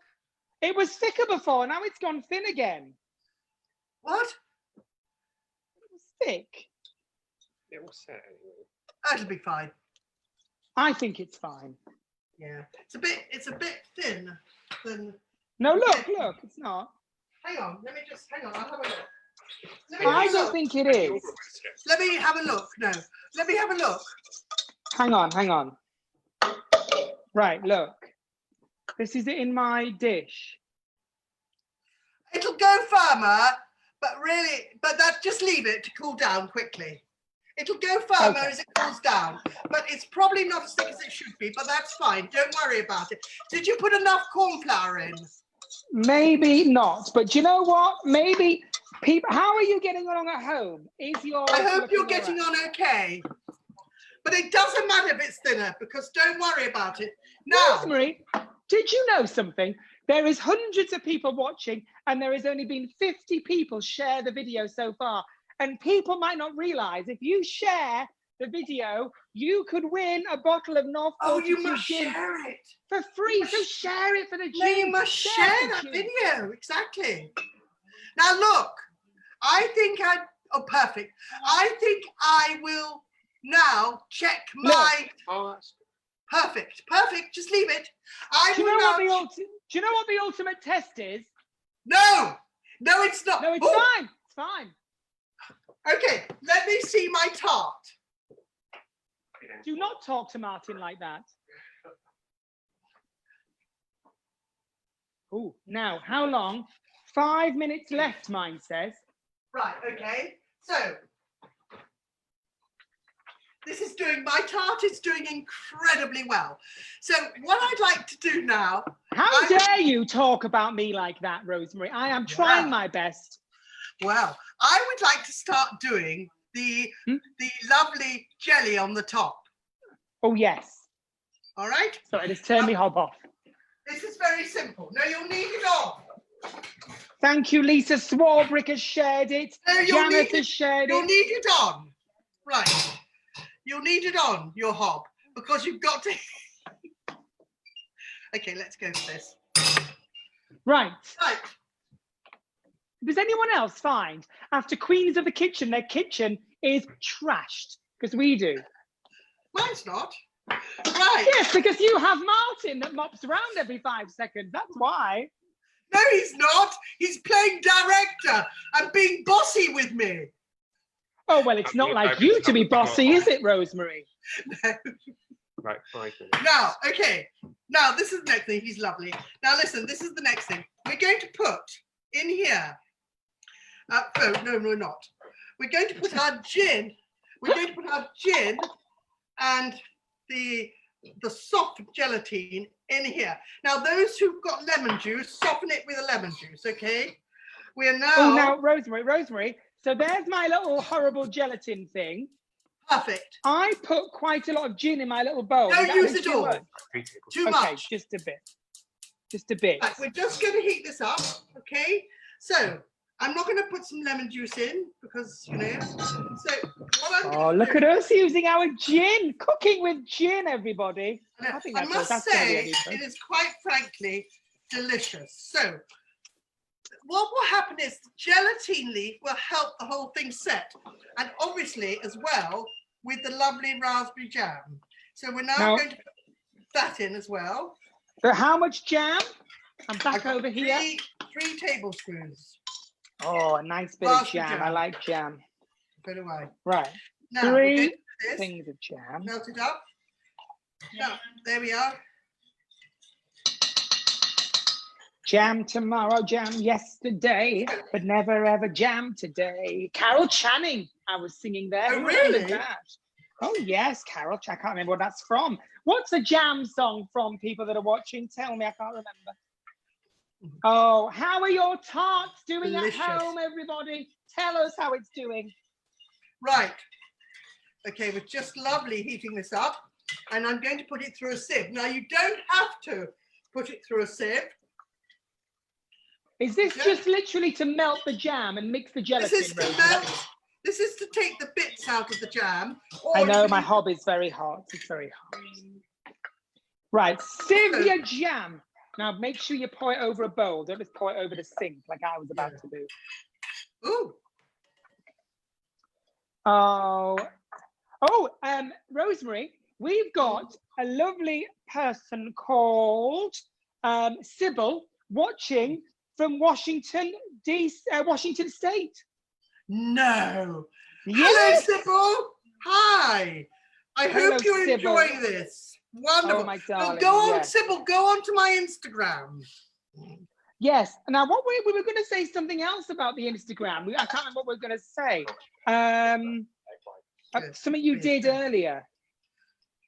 It was thicker before, now it's gone thin again. What? It was thick. It will set anyway. That'll be fine. I think it's fine. Yeah. It's a bit thin than. No, look, it's not. Hang on, let me just hang on, I'll have a look. I don't think it is. Let me have a look. No. Let me have a look. Hang on. Right, look. This is it in my dish. It'll go firmer, but just leave it to cool down quickly. It'll go firmer as it cools down, but it's probably not as thick as it should be, but that's fine. Don't worry about it. Did you put enough corn flour in? Maybe not, but do you know what? Maybe people, how are you getting along at home? I hope you're getting on okay. But it doesn't matter if it's thinner, because don't worry about it. Now, Rosemary, did you know something? There is hundreds of people watching, and there has only been 50 people share the video so far. And people might not realize if you share the video, you could win a bottle of North. Oh, you must share it for free. So share it for the gym. No, you must share that video. Exactly. Now look, perfect. I think I will now check my. Oh, that's perfect. Just leave it. Do you know what the ultimate test is? No, it's not. No, it's fine. It's fine. Okay, let me see my tart. Do not talk to Martin like that. Oh, now, how long? 5 minutes left, mine says. Right, okay. So, my tart is doing incredibly well. So, what I'd like to do now... How dare you talk about me like that, Rosemary? I am trying my best. Well, I would like to start doing the lovely jelly on the top. Oh, yes. All right? Sorry, just turn me hob off. This is very simple. No, you'll need it on. Thank you, Lisa Swarbrick has shared it. No, Janet has shared it. You'll need it on. Right. You'll need it on, your hob, because you've got to... Okay, let's go for this. Right. Right. Does anyone else find, after Queens of the Kitchen, their kitchen is trashed? Because we do. Mine's not. Right. Yes, because you have Martin that mops around every 5 seconds. That's why. No, he's not. He's playing director and being bossy with me. Oh, well, it's not like you to be bossy, is it, Rosemary? No. Right, 5 minutes. Now, okay. Now, this is the next thing. He's lovely. Now, listen, this is the next thing. We're going to put in here... no, we're not. We're going to put our gin. We're going to put our gin and the soft gelatine in here. Now, those who've got lemon juice, soften it with a lemon juice, okay? We are now... Oh, now, Rosemary. So there's my little horrible gelatin thing. Perfect. I put quite a lot of gin in my little bowl. Don't use it all. Too much. Okay, just a bit. Just a bit. Right, we're just going to heat this up, okay? So... I'm not going to put some lemon juice in because, you know, so what I'm look at us using our gin, cooking with gin, everybody. I must say, it is quite frankly delicious. So what will happen is the gelatine leaf will help the whole thing set. And obviously as well with the lovely raspberry jam. So we're now going to put that in as well. So how much jam? I'm back I've got over here. 3 tablespoons. Oh, a nice bit of jam. I like jam. Put it away. Right. Now, 3 things of jam. Melt it up. Now, there we are. Jam tomorrow, jam yesterday, but never ever jam today. Carol Channing, I was singing there. Oh, really? That? Oh, yes, Carol. I can't remember what that's from. What's a jam song from, people that are watching? Tell me, I can't remember. Oh, how are your tarts doing Delicious. at home, everybody? Tell us how it's doing. Right. Okay, we're just lovely heating this up. And I'm going to put it through a sieve. Now, you don't have to put it through a sieve. Is this just literally to melt the jam and mix the gelatin? This is to melt. This is to take the bits out of the jam. I know my hob is very hot. It's very hot. Right, sieve your jam. Now make sure you pour it over a bowl. Don't just pour it over the sink like I was about to do. Ooh. Rosemary, we've got a lovely person called Sybil watching from Washington State. No. Yes. Hello, Sybil. Hi. I hope you're Sybil. enjoying this. Wonderful. Oh, my darling. Go on, yes. Sybil. Go on to my Instagram. Yes. Now, what we were going to say something else about the Instagram. I can't remember what we were going to say. Something you did earlier.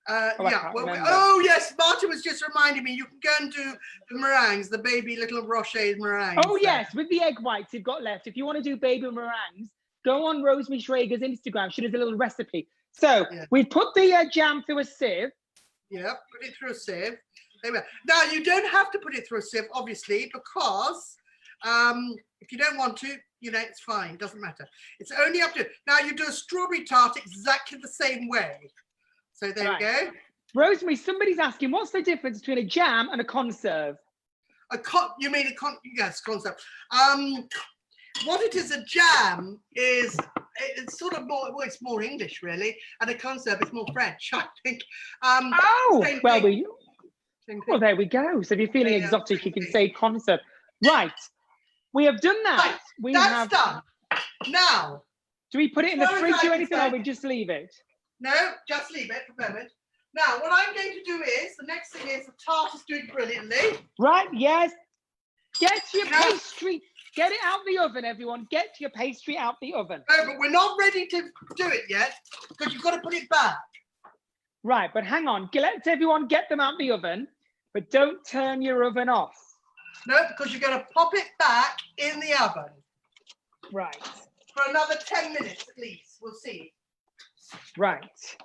Yeah. Well, yes. Martin was just reminding me. You can go and do the meringues, the baby little rocher meringues. Oh yes, with the egg whites you've got left. If you want to do baby meringues, go on Rosemary Schreiger's Instagram. She does a little recipe. So we put the jam through a sieve. Yeah, put it through a sieve. There we are. Now you don't have to put it through a sieve, obviously, because if you don't want to, you know, it's fine. It doesn't matter. It's only up to. Now you do a strawberry tart exactly the same way. So there we go. Rosemary, somebody's asking, what's the difference between a jam and a conserve? You mean yes, conserve. What it is, a jam is, it's sort of more, well, it's more English really, and a conserve is more French, I think. Well, there we go. So if you're feeling exotic, you can say conserve. Right, we have done that. Right. That's done. Now, do we put it in the fridge or anything, or we just leave it? No, just leave it for a moment. Now, what I'm going to do is, the next thing is, the tart is doing brilliantly. Right, yes. Get your pastry, get it out the oven, everyone. Get your pastry out the oven. No, but we're not ready to do it yet, because you've got to put it back. Right, but hang on. Let everyone get them out the oven, but don't turn your oven off. No, because you're going to pop it back in the oven. Right. For another 10 minutes at least. We'll see. Right.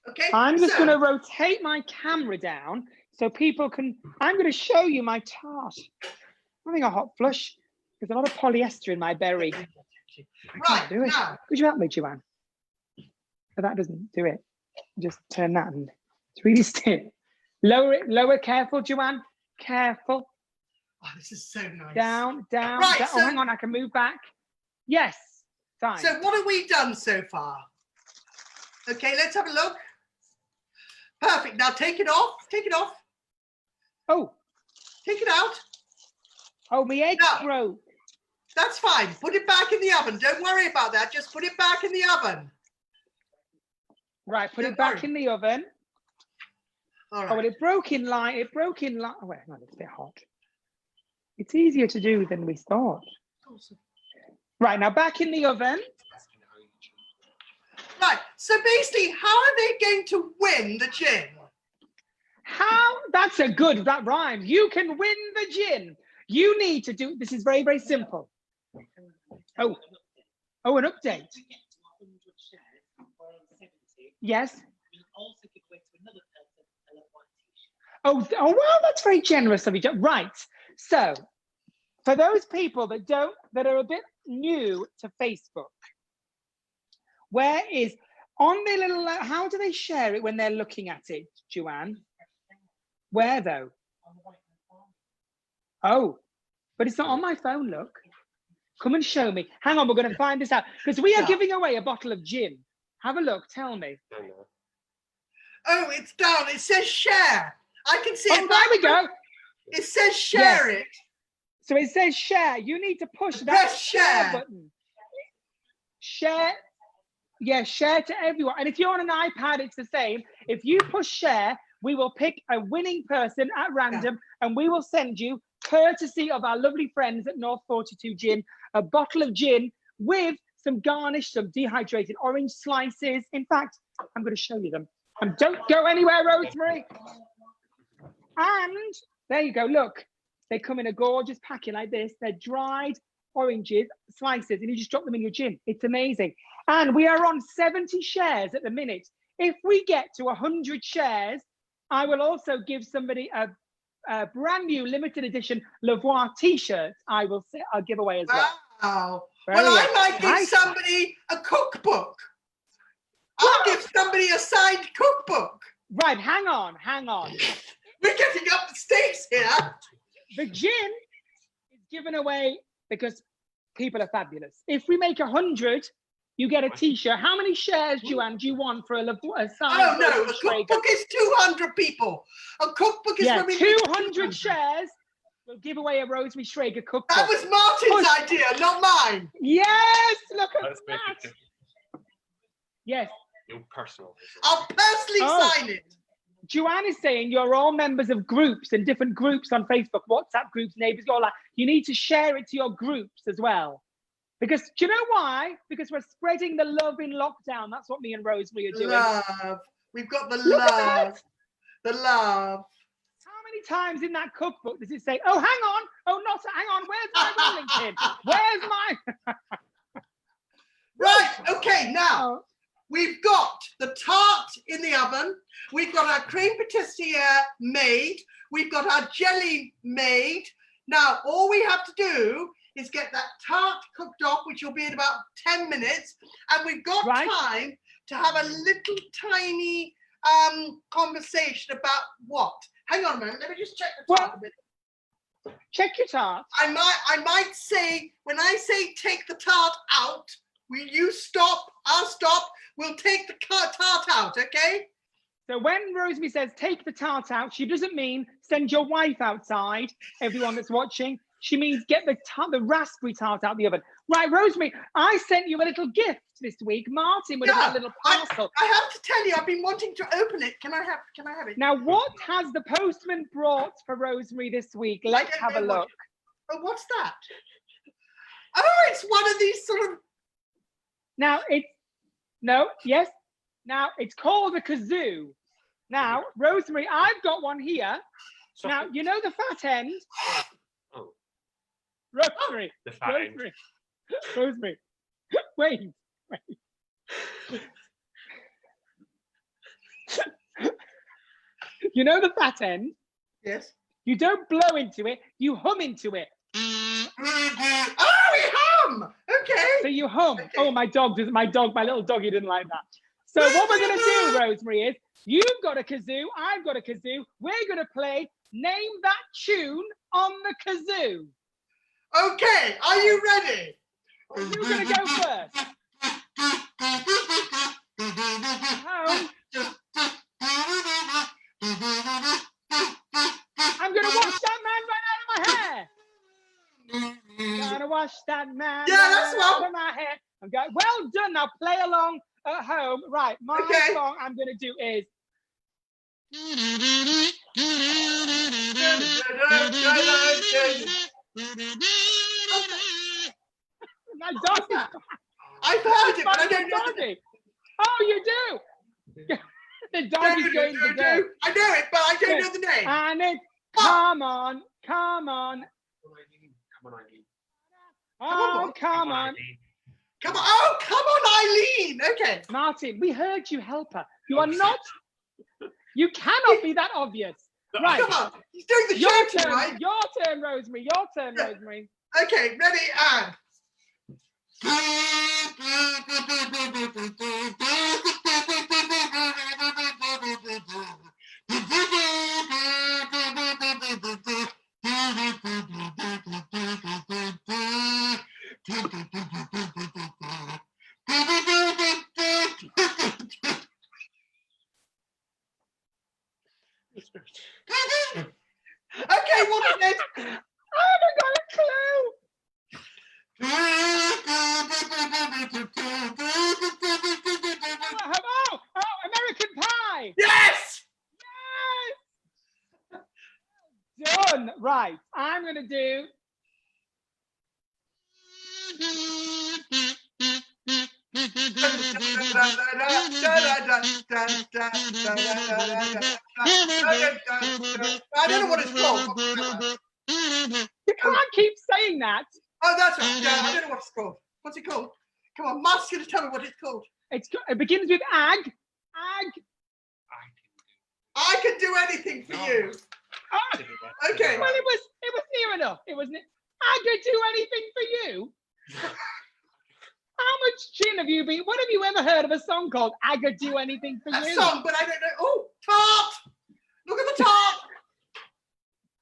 Okay. I'm just going to rotate my camera down so people can. I'm going to show you my tart. I'm having a hot flush. There's a lot of polyester in my berry. Right. Do it. Now. Could you help me, Joanne? But that doesn't do it. Just turn that and it's really still. Lower it. Lower. Careful, Joanne. Careful. Oh, this is so nice. Down. Right, down. so, hang on. I can move back. Yes. Fine. So what have we done so far? Okay, let's have a look. Perfect. Now take it off. Take it off. Oh. Take it out. Oh, my egg broke. That's fine. Put it back in the oven. Don't worry about that. Just put it back in the oven. Right, put it back in the oven. All right. Oh, well, it broke in line. Oh, wait, no, it's a bit hot. It's easier to do than we thought. Awesome. Right, now back in the oven. Right, so basically, how are they going to win the gin? That rhymes. You can win the gin. You need to do, this is very, very simple. Oh, an update. Yes. Oh, well, that's very generous of you. Right. So, for those people that are a bit new to Facebook, where is on their little? How do they share it when they're looking at it, Joanne? Where though? Oh, but it's not on my phone, look. Come and show me. Hang on, we're going to find this out. Because we are giving away a bottle of gin. Have a look, tell me. Oh, it's down. It says share. I can see it. Oh, there we go. It says share it. So it says share. You need to push that share button. Share. Yeah, share to everyone. And if you're on an iPad, it's the same. If you push share, we will pick a winning person at random and we will send you, courtesy of our lovely friends at North 42 Gin, a bottle of gin with some garnish, some dehydrated orange slices. In fact, I'm going to show you them. And don't go anywhere, Rosemary. And there you go. Look, they come in a gorgeous packet like this. They're dried oranges, slices, and you just drop them in your gin. It's amazing. And we are on 70 shares at the minute. If we get to 100 shares, I will also give somebody a brand new limited edition Voix t-shirt. I'll give away as well. Wow. Well, I might give somebody a cookbook. I'll give somebody a signed cookbook. Right, hang on. We're getting up the stakes here. The gin is given away because people are fabulous. If we make 100, you get a t-shirt. How many shares, Joanne, do you want for a signed? Oh, no, a cookbook is 200 people. A cookbook is 200 shares. We'll give away a Rosemary Schreiger cookbook. That was Martin's idea, not mine. Yes, look at that. Yes. Your personal. I'll personally sign it. Joanne is saying you're all members of groups and different groups on Facebook, WhatsApp groups, neighbours, all that. You need to share it to your groups as well. Because do you know why? Because we're spreading the love in lockdown. That's what me and Rosemary are doing. Love. We've got the love. The love. How many times in that cookbook does it say, oh, hang on. Oh, not, hang on. Where's my rolling pin? Where's my... Right. Okay, now. We've got the tart in the oven. We've got our creme patissiere made. We've got our jelly made. Now, all we have to do is get that tart cooked off, which will be in about 10 minutes. And we've got time to have a little tiny conversation about what? Hang on a minute. Let me just check the tart a bit. Check your tart. I might say, when I say take the tart out, will you stop? I'll stop. We'll take the tart out, okay? So when Rosemary says take the tart out, she doesn't mean send your wife outside, everyone that's watching. She means get the raspberry tart out of the oven. Right, Rosemary, I sent you a little gift this week. Martin would have had a little parcel. I have to tell you, I've been wanting to open it. Can I have it? Now, what has the postman brought for Rosemary this week? Let's have a look. Oh, what's that? Oh, it's one of these sort of... Now, Now, it's called a kazoo. Now, Rosemary, I've got one here. Now, you know the fat end? Oh. Rosemary. The fat end. Rosemary. Wait. You know the fat end? Yes. You don't blow into it, you hum into it. Oh, we hum! Okay. So you hum. Okay. Oh, my little doggy didn't like that. So what we're going to do, Rosemary, is you've got a kazoo, I've got a kazoo. We're going to play Name That Tune on the kazoo. Okay, are you ready? Who's going to go first? I'm going to wash that man right out of my hair. Gonna wash that man out of my hair. I'm going. Well done. Now play along at home. Right. My song I'm going to do is. My dog. I've heard it, but I don't know it. Oh, you do. The dog is going to go. I know it, but I don't know the name. And it's come on, come on. Come on, Eileen. Oh, come on. Come on. Oh, come on, Eileen. Okay. Martin, we heard you, help her. You are not. You cannot be that obvious. Right. Come on. He's doing the shouting, right? Your turn, Rosemary. Your turn, Rosemary. Okay, ready, and. Okay, what is it? I haven't got a clue. Oh, American Pie. Yes! Done. Right. I'm going to do. I don't know what it's called. You can't keep saying that. Oh, that's right. Yeah, I don't know what it's called. What's it called? Come on, Mark's going to tell me what it's called. It begins with ag. Ag. I can do anything for you. Oh, Okay. well, it was near enough. It wasn't. I could do anything for you. How much chin have you been? When have you ever heard of a song called "I Could Do Anything for A You"? song, but I don't know. Oh, tart! Look at the tart.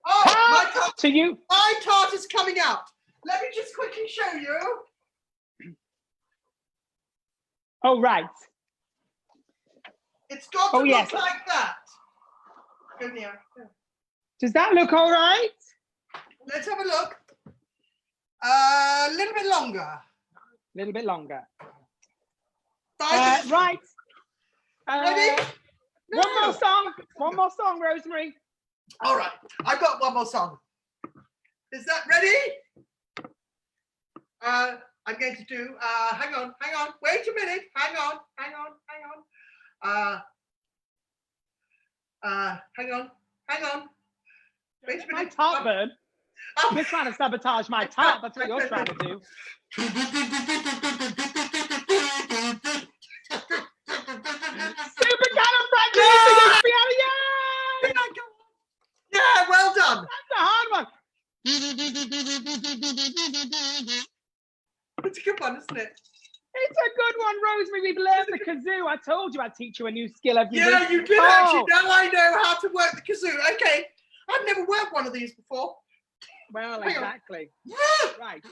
Oh, my Tart tart. to you. My tart is coming out. Let me just quickly show you. Oh right. It's got to Oh, look yes. like that. Go here. Does that look all right? Let's have a look. A little bit longer. A little bit longer. 5 minutes. Right. Ready? No. One more song, Rosemary. All right. I've got one more song. Is that ready? I'm going to do, hang on. Wait a minute. Hang on. Hang on. Wait a My minute. tart burn. You're trying to sabotage my tart. That's what you're trying to do. Supercalifragilisticexpialidocious. Yeah, well done. That's a hard one. It's a good one, isn't it? It's a good one, Rosemary. We've learned the kazoo. I told you I'd teach you a new skill every week. Yeah, you did Oh. actually. Now I know how to work the kazoo. Okay. I've never worked one of these before. Well, Hang on. exactly. Right.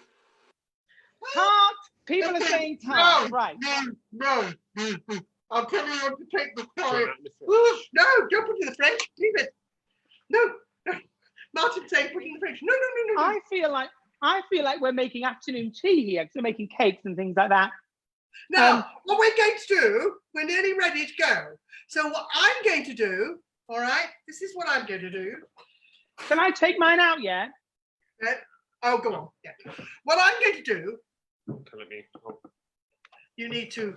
Tart. People are saying tart. Right. No. I'll tell you what to take the time. No, don't put it in the fridge. Leave it. No. Martin's saying put it in the fridge. No. I feel like we're making afternoon tea here because we're making cakes and things like that. Now, what we're going to do, we're nearly ready to go. So what I'm going to do, all right, this is what I'm going to do. Can I take mine out yet? Oh, go on. Yeah. What I'm going to do, Let me. you need to.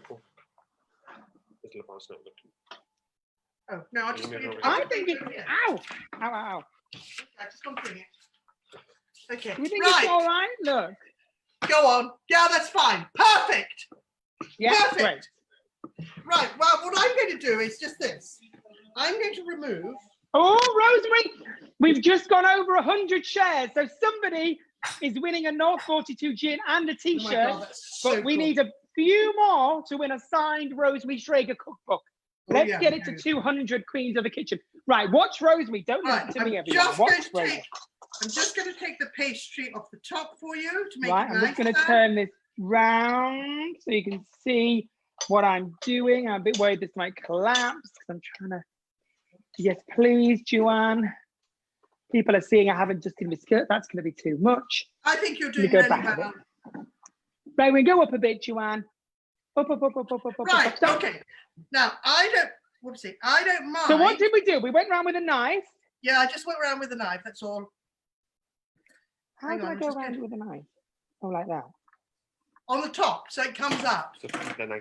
This little bar's not looking. Oh, no, I'll just. I think it. Ow! I just gone through it. Okay. You think Right. it's all right? Look. Go on. Yeah, that's fine. Perfect. Yeah, Perfect. great. Right. Well, what I'm going to do is just this. I'm going to remove. Oh, Rosemary, we've just gone over 100 shares. So somebody is winning a North 42 gin and a Oh my t-shirt. God, that's so But we cool. need a few more to win a signed Rosemary Schrager cookbook. Oh, Let's yeah, get it to 200 Queens of the Kitchen. Right, watch Rosemary. Don't Right, listen to me, I'm everyone. just Watch going to Rosemary. I'm just going to take the pastry off the top for you to make Right, it I'm nice. just going to turn this round so you can see what I'm doing. I'm a bit worried this might collapse because I'm trying to. Yes, please, Joanne. People are seeing I haven't just in my skirt. That's going to be too much. I think you're Let doing me go really back a well. bit. Right, we go up a bit, Joanne. Up. Right, Stop. okay. Now, I don't mind. So what did we do? We went around with a knife. Yeah, I just went around with a knife, that's all. How Hang do on, I I'm go just around gonna- with a knife? Oh, like that. On the top, so it comes up. So then I.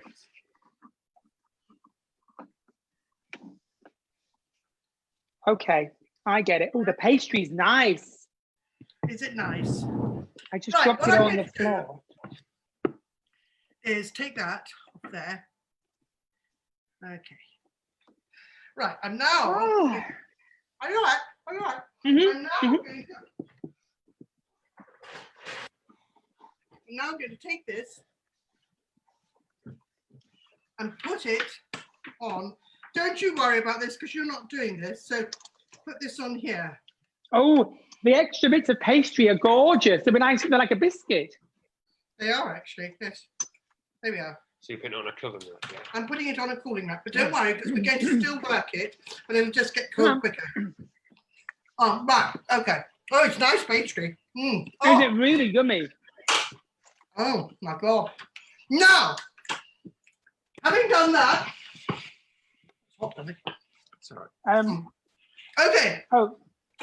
Okay, I get it. Oh, the pastry's nice. Is it nice? I just Right, dropped what it I'm on the going to do- floor. Is take that off there. Okay. Right, I'm now. Oh. Are you all right? Are you all right? Mhm, I'm now mhm. going to. I'm now going to take this and put it on. Don't you worry about this because you're not doing this. So put this on here. Oh, the extra bits of pastry are gorgeous. They're nice. They're like a biscuit. They are actually. Yes. There we are. So you put it on a cooling rack, yeah? I'm putting it on a cooling rack, but don't worry, because we're going to still work it, but it'll just get cold quicker. Oh, right, okay. Oh, it's nice pastry. Is Oh, it really yummy? oh my God. Now, having done that, oh, It's all right. okay, Oh,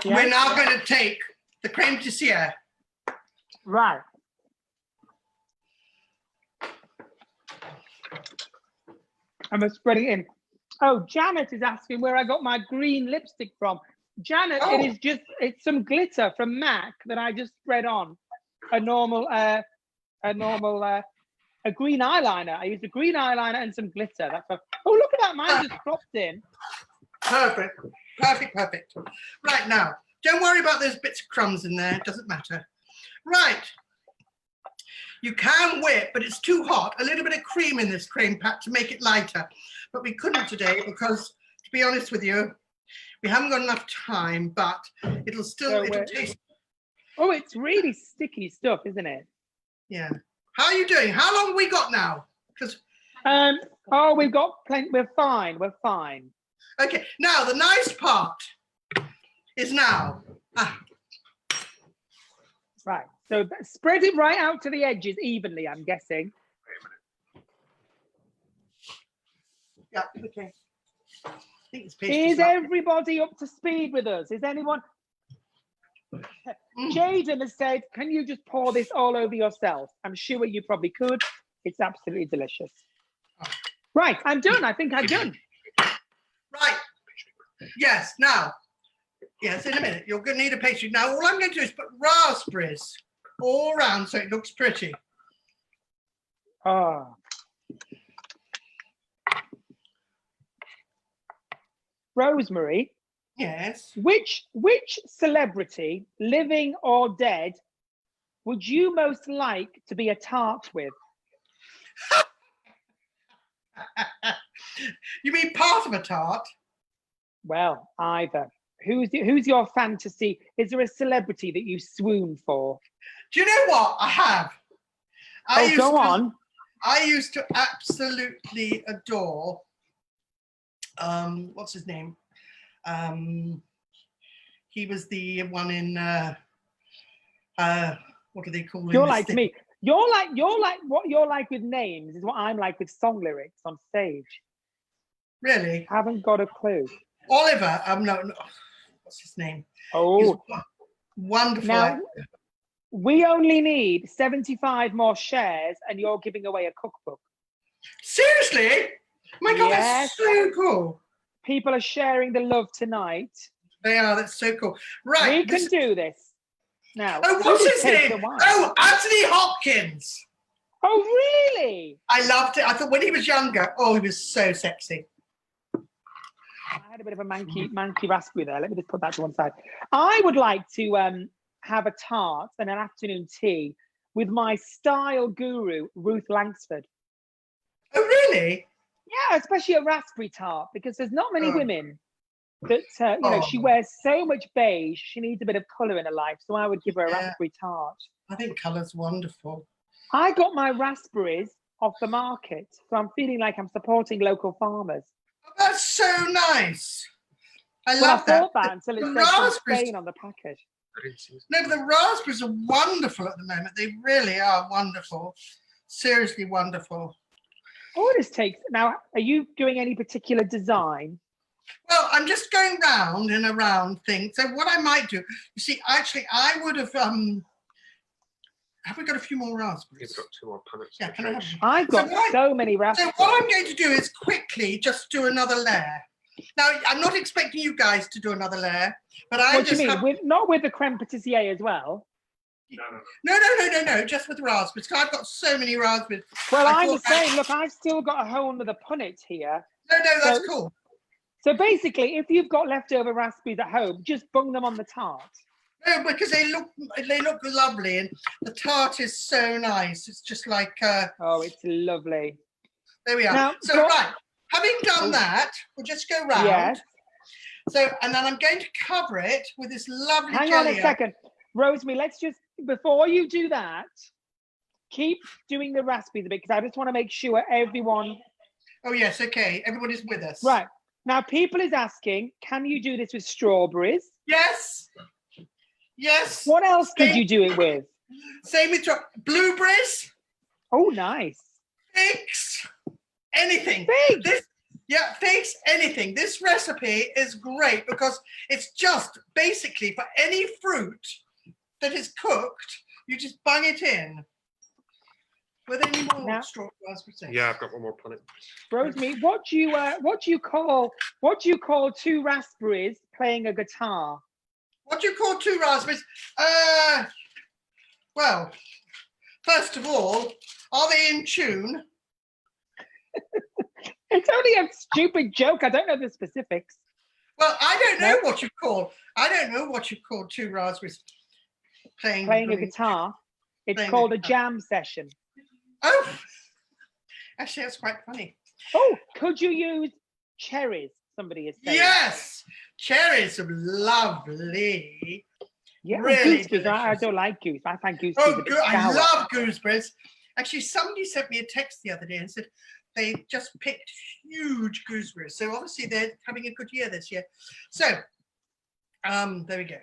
yeah. we're now going to take the creme pâtissière. Right. I'm going to spread it in. Oh, Janet is asking where I got my green lipstick from. Janet, Oh. it's some glitter from MAC that I just spread on. A green eyeliner. I used a green eyeliner and some glitter. That's a, oh, look at that, mine just cropped in. Perfect, perfect, perfect. Right now, don't worry about those bits of crumbs in there, it doesn't matter. Right, you can whip, but it's too hot. A little bit of cream in this creme pat to make it lighter, but we couldn't today because, to be honest with you, we haven't got enough time, but it'll still, it'll taste. Oh, it's really sticky stuff, isn't it? Yeah. How are you doing? How long have we got now? Because oh, we've got plenty. We're fine. We're fine. okay. Now the nice part is now. Right. So spread it right out to the edges evenly. I'm guessing. Yeah. Okay. I think it's Is everybody up to speed with us? Is anyone? Jaden has said, can you just pour this all over yourself? I'm sure you probably could. It's absolutely delicious. Right, I'm done. I think I'm done. Right. Yes, now. Yes, in a minute. You're going to need a pastry. Now, all I'm going to do is put raspberries all around so it looks pretty. Oh. Rosemary. Yes. Which celebrity, living or dead, would you most like to be a tart with? You mean part of a tart? Well, either. Who's your fantasy? Is there a celebrity that you swoon for? Do you know what? I have. Go on. I used to absolutely adore, what's his name? He was the one in, what do they call him? You're like me. You're like what you're like with names is what I'm like with song lyrics on stage. Really? Haven't got a clue. Oliver, no, what's his name? Oh, wonderful. Now, we only need 75 more shares and you're giving away a cookbook. Seriously? My God, Yes. that's so cool. People are sharing the love tonight. They are, that's so cool. Right. We can do this. Now, oh, what's his name? Oh, Anthony Hopkins. Oh, really? I loved it. I thought when he was younger, oh, he was so sexy. I had a bit of a manky raspberry there. Let me just put that to one side. I would like to have a tart and an afternoon tea with my style guru, Ruth Langsford. Oh, really? Yeah, especially a raspberry tart, because there's not many women that, you know, she wears so much beige. She needs a bit of colour in her life. So I would give her a raspberry tart. I think colour's wonderful. I got my raspberries off the market. So I'm feeling like I'm supporting local farmers. Oh, that's so nice. I Well, love I thought that until it The said from raspberries- Spain on the package. No, but the raspberries are wonderful at the moment. They really are wonderful. Seriously wonderful. Oh, this takes. Now, are you doing any particular design? Well, I'm just going round and around things. So what I might do, you see, actually, I would have we got a few more raspberries? You've got 2 more punnets. Yeah, can I have them? I've got so many raspberries. So what I'm going to do is quickly just do another layer. Now, I'm not expecting you guys to do another layer, but I What do you mean? Not with the creme pâtissier as well? No, just with raspberries. I've got so many raspberries. Well, I'm the same. Look, I've still got a whole other punnet here. No, that's cool. So basically, if you've got leftover raspberries at home, just bung them on the tart. No, because they look lovely, and the tart is so nice. It's just like oh, it's lovely. There we are. Now, so right, having done that, we'll just go round. Yes. So, and then I'm going to cover it with this lovely Hang jelly. on a second, Rosemary. Let's just before you do that, keep doing the raspberries a bit because I just want to make sure everyone. Oh yes, okay. Everyone is with us. Right. Now, people is asking, can you do this with strawberries? Yes. Yes. What else could you do it with? Same with blueberries. Oh, nice. Figs. Anything. Figs. Figs, anything. This recipe is great because it's just basically for any fruit that is cooked, you just bung it in. Were there any more strawberries? Yeah, I've got one more planet. Rosemary, what do you call two raspberries playing a guitar? What do you call two raspberries? Well, first of all, are they in tune? It's only a stupid joke. I don't know the specifics. Well, I don't know what you call. I don't know what you call two raspberries playing a guitar. It's called a jam session. Oh, actually, that's quite funny. Oh, could you use cherries? Somebody is saying. Yes, cherries are lovely. Yeah, really gooseberries. I don't like gooseberries. I find gooseberries Oh, a bit sour. I love gooseberries. Actually, somebody sent me a text the other day and said they just picked huge gooseberries. So obviously they're having a good year this year. So, there we go.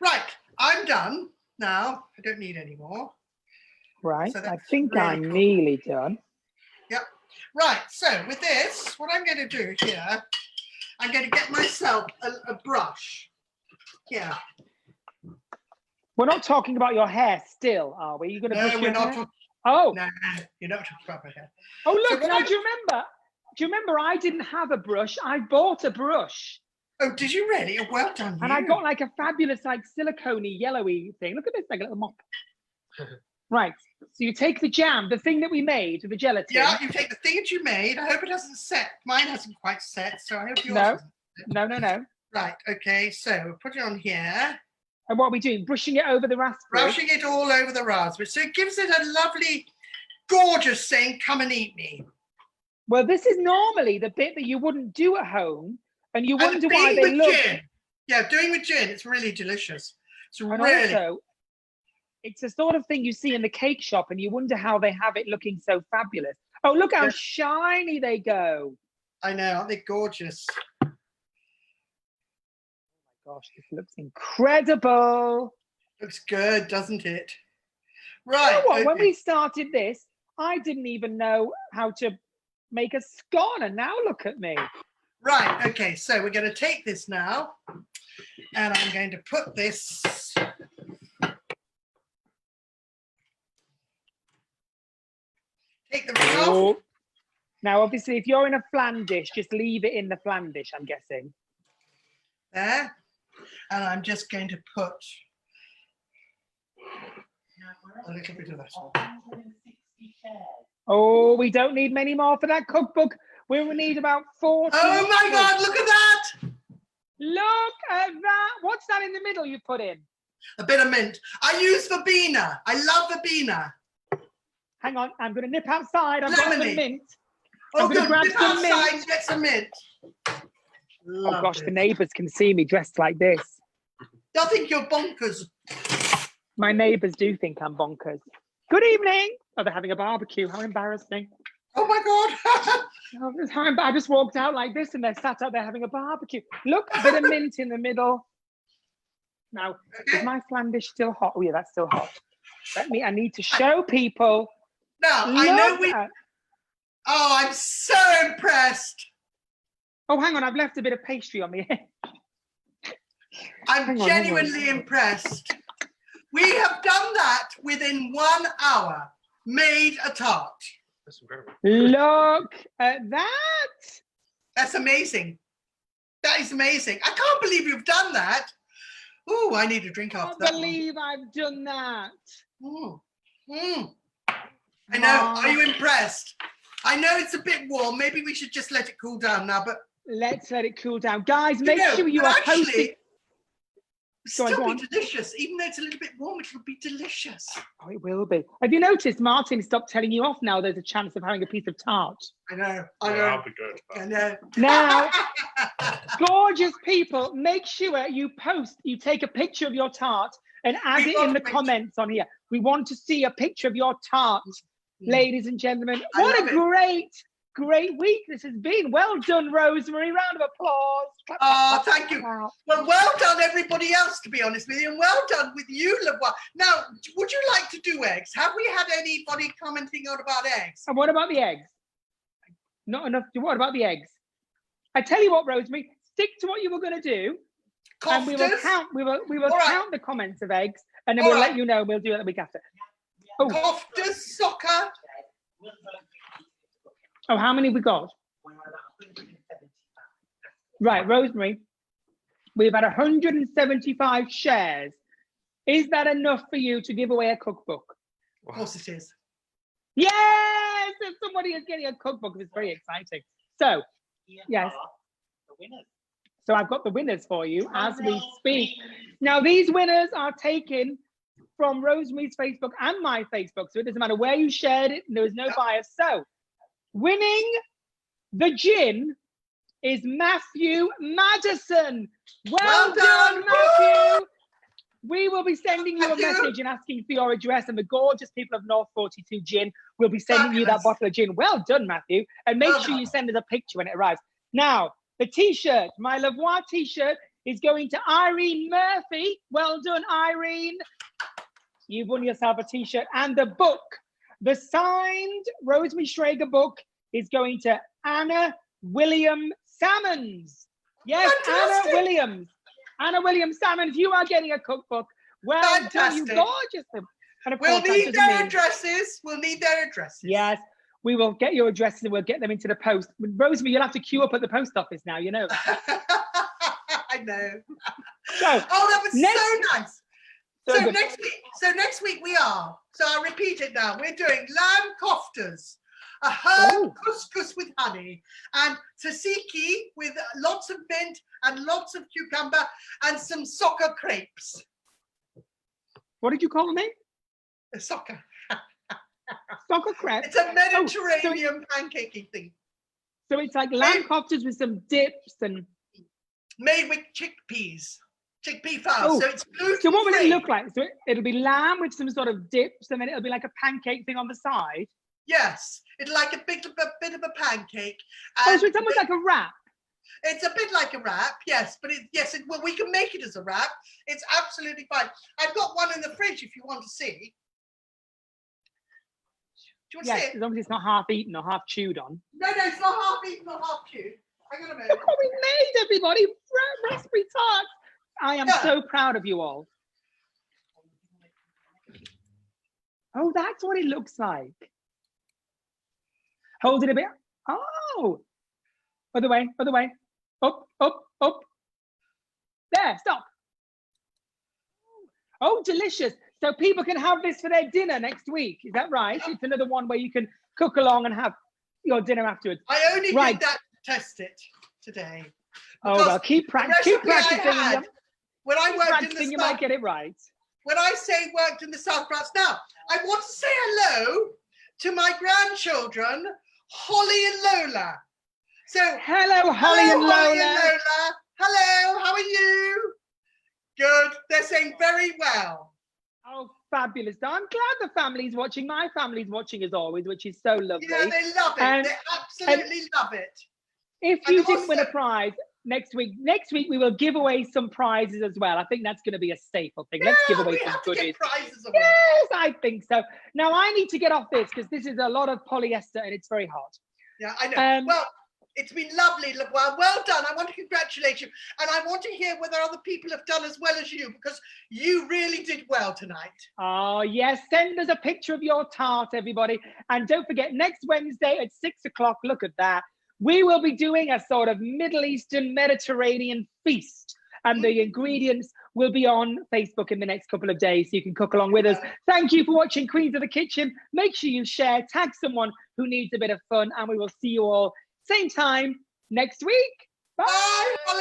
Right, I'm done now. I don't need any more. Right, So I think really I'm nearly done. Yep. Right, so with this, what I'm going to do here, I'm going to get myself a brush. Yeah. We're not talking about your hair still, are we? You're going to brush your hair? Oh. No, you're not talking about my hair. Oh, look, now do you remember I didn't have a brush? I bought a brush. Oh, did you really? Oh, well done. And I got like a fabulous, like silicone-y, yellowy thing. Look at this, like a little mop. Right. So you take the jam, the thing that we made, the gelatin. Yeah, you take the thing that you made. I hope it hasn't set. Mine hasn't quite set, so I hope yours No. Right, okay, so put it on here. And what are we doing? Brushing it over the raspberry? Brushing it all over the raspberry. So it gives it a lovely, gorgeous saying, come and eat me. Well, this is normally the bit that you wouldn't do at home, and you wonder why they look. Gin. Yeah, doing with gin, it's really delicious. It's and really. Also, it's the sort of thing you see in the cake shop, and you wonder how they have it looking so fabulous. Oh, look how shiny they go. I know, aren't they gorgeous? Gosh, this looks incredible. Looks good, doesn't it? Right. You know what? When we started this, I didn't even know how to make a scone, and now look at me. Right, okay, so we're going to take this now, and I'm going to put this. Take the ring off. Now, obviously, if you're in a flan dish, just leave it in the flan dish, I'm guessing. There. And I'm just going to put a little bit of that. Oh, we don't need many more for that cookbook. We will need about 40. Oh my God, look at that. Look at that. What's that in the middle you put in? A bit of mint. I use verbena. I love verbena. Hang on, I'm going to nip outside. I've got some mint. Oh, I'm going to grab some mint. And get some mint. Oh gosh, the neighbours can see me dressed like this. They'll think you're bonkers. My neighbours do think I'm bonkers. Good evening. Oh, they're having a barbecue. How embarrassing. Oh my God. I just walked out like this and they're sat out there having a barbecue. Look, a bit of mint in the middle. Now, is my flan dish still hot? Oh yeah, that's still hot. I need to show people. Now, I know Oh, I'm so impressed. Oh, hang on, I've left a bit of pastry on me. I'm genuinely impressed. We have done that within 1 hour. Made a tart. That's incredible. Look at that. That's amazing. That is amazing. I can't believe you've done that. Oh, I need a drink after that. I can't believe I've done that. I know. Are you impressed? I know it's a bit warm. Maybe we should just let it cool down now, but let's let it cool down. Guys, make sure you are posting. It'll still be delicious. Even though it's a little bit warm, it will be delicious. Oh, it will be. Have you noticed Martin stopped telling you off now? There's a chance of having a piece of tart. I know. That'll be good. I know. Now, gorgeous people, make sure you post, you take a picture of your tart and add it in the comments on here. We want to see a picture of your tart, ladies and gentlemen. What a great week this has been. Well done, Rosemary. Round of applause. Oh, thank you. Well done, everybody else, to be honest with you, and well done with you, Levoix. Now, would you like to do eggs? Have we had anybody commenting on about eggs? And what about the eggs? Not enough. What about the eggs? I tell you what, Rosemary, stick to what you were going to do. Cofters? And we will count. We will count the comments of eggs, and then we'll let you know. We'll do it the week after. Oh. Cofters, soccer. Oh, how many have we got? Right, Rosemary, we've had 175 shares. Is that enough for you to give away a cookbook? Of course it is. Yes, if somebody is getting a cookbook, it's very exciting. So, yes. So I've got the winners for you as we speak. Now, these winners are taken from Rosemary's Facebook and my Facebook, so it doesn't matter where you shared it, there is no bias. So, winning the gin is Matthew Madison. Well done, Matthew. We will be sending you a message and asking for your address, and the gorgeous people of North 42 Gin will be sending you that bottle of gin. Well done, Matthew. And make sure you send us a picture when it arrives. Now, the t-shirt, my Levoix t-shirt, is going to Irene Murphy. Well done, Irene. You've won yourself a t-shirt. And the book, the signed Rosemary Schreiger book, is going to Anna William Salmons. Yes, fantastic. Anna Williams Salmons, you are getting a cookbook. Well done, you gorgeous. And of course, we'll need their addresses. We'll need their addresses. Yes, we will get your addresses and we'll get them into the post. Rosemary, you'll have to queue up at the post office now, you know. I know. So, that was so nice. So next week we are. So I'll repeat it now. We're doing lamb kofters, a herb couscous with honey, and tzatziki with lots of mint and lots of cucumber and some soccer crepes. What did you call me? Soccer. Soccer crepes. It's a Mediterranean pancakey thing. So it's like lamb kofters with some dips and made with chickpea flour. So it's gluten-free. So what will it look like? So it'll be lamb with some sort of dips, and then it'll be like a pancake thing on the side. Yes, it's like a bit of a pancake. So it's almost like a wrap. It's a bit like a wrap, yes, but well, we can make it as a wrap. It's absolutely fine. I've got one in the fridge if you want to see. Do you want to see it? As long as it's not half eaten or half chewed on. No, it's not half eaten or half chewed. Hang on a minute. Look what we made, everybody. Raspberry tarts. I am so proud of you all. Oh, that's what it looks like. Hold it a bit. Oh, other way. Up. There, stop. Oh, delicious. So people can have this for their dinner next week. Is that right? It's another one where you can cook along and have your dinner afterwards. I only did that to test it today. Oh, well, keep practicing. When I worked in the South, you might get it right. When I say worked in the South France, now I want to say hello to my grandchildren, Holly and Lola. So hello, Holly and Lola. Holly and Lola. Hello, how are you? Good. They're saying very well. Oh, fabulous. I'm glad the family's watching. My family's watching as always, which is so lovely. Yeah, they love it. They absolutely love it. If you didn't win a prize, next week we will give away some prizes as well. I think that's going to be a staple thing. Let's give away some goodies. Prizes away. Yes, I think so. Now I need to get off this because this is a lot of polyester and it's very hot. Yeah, I know. Well, it's been lovely. Well done. I want to congratulate you. And I want to hear whether other people have done as well as you, because you really did well tonight. Oh, yes. Send us a picture of your tart, everybody. And don't forget, next Wednesday at 6 o'clock, look at that, we will be doing a sort of Middle Eastern Mediterranean feast. And the ingredients will be on Facebook in the next couple of days, so you can cook along with us. Thank you for watching Queens of the Kitchen. Make sure you share, tag someone who needs a bit of fun, and we will see you all same time next week. Bye.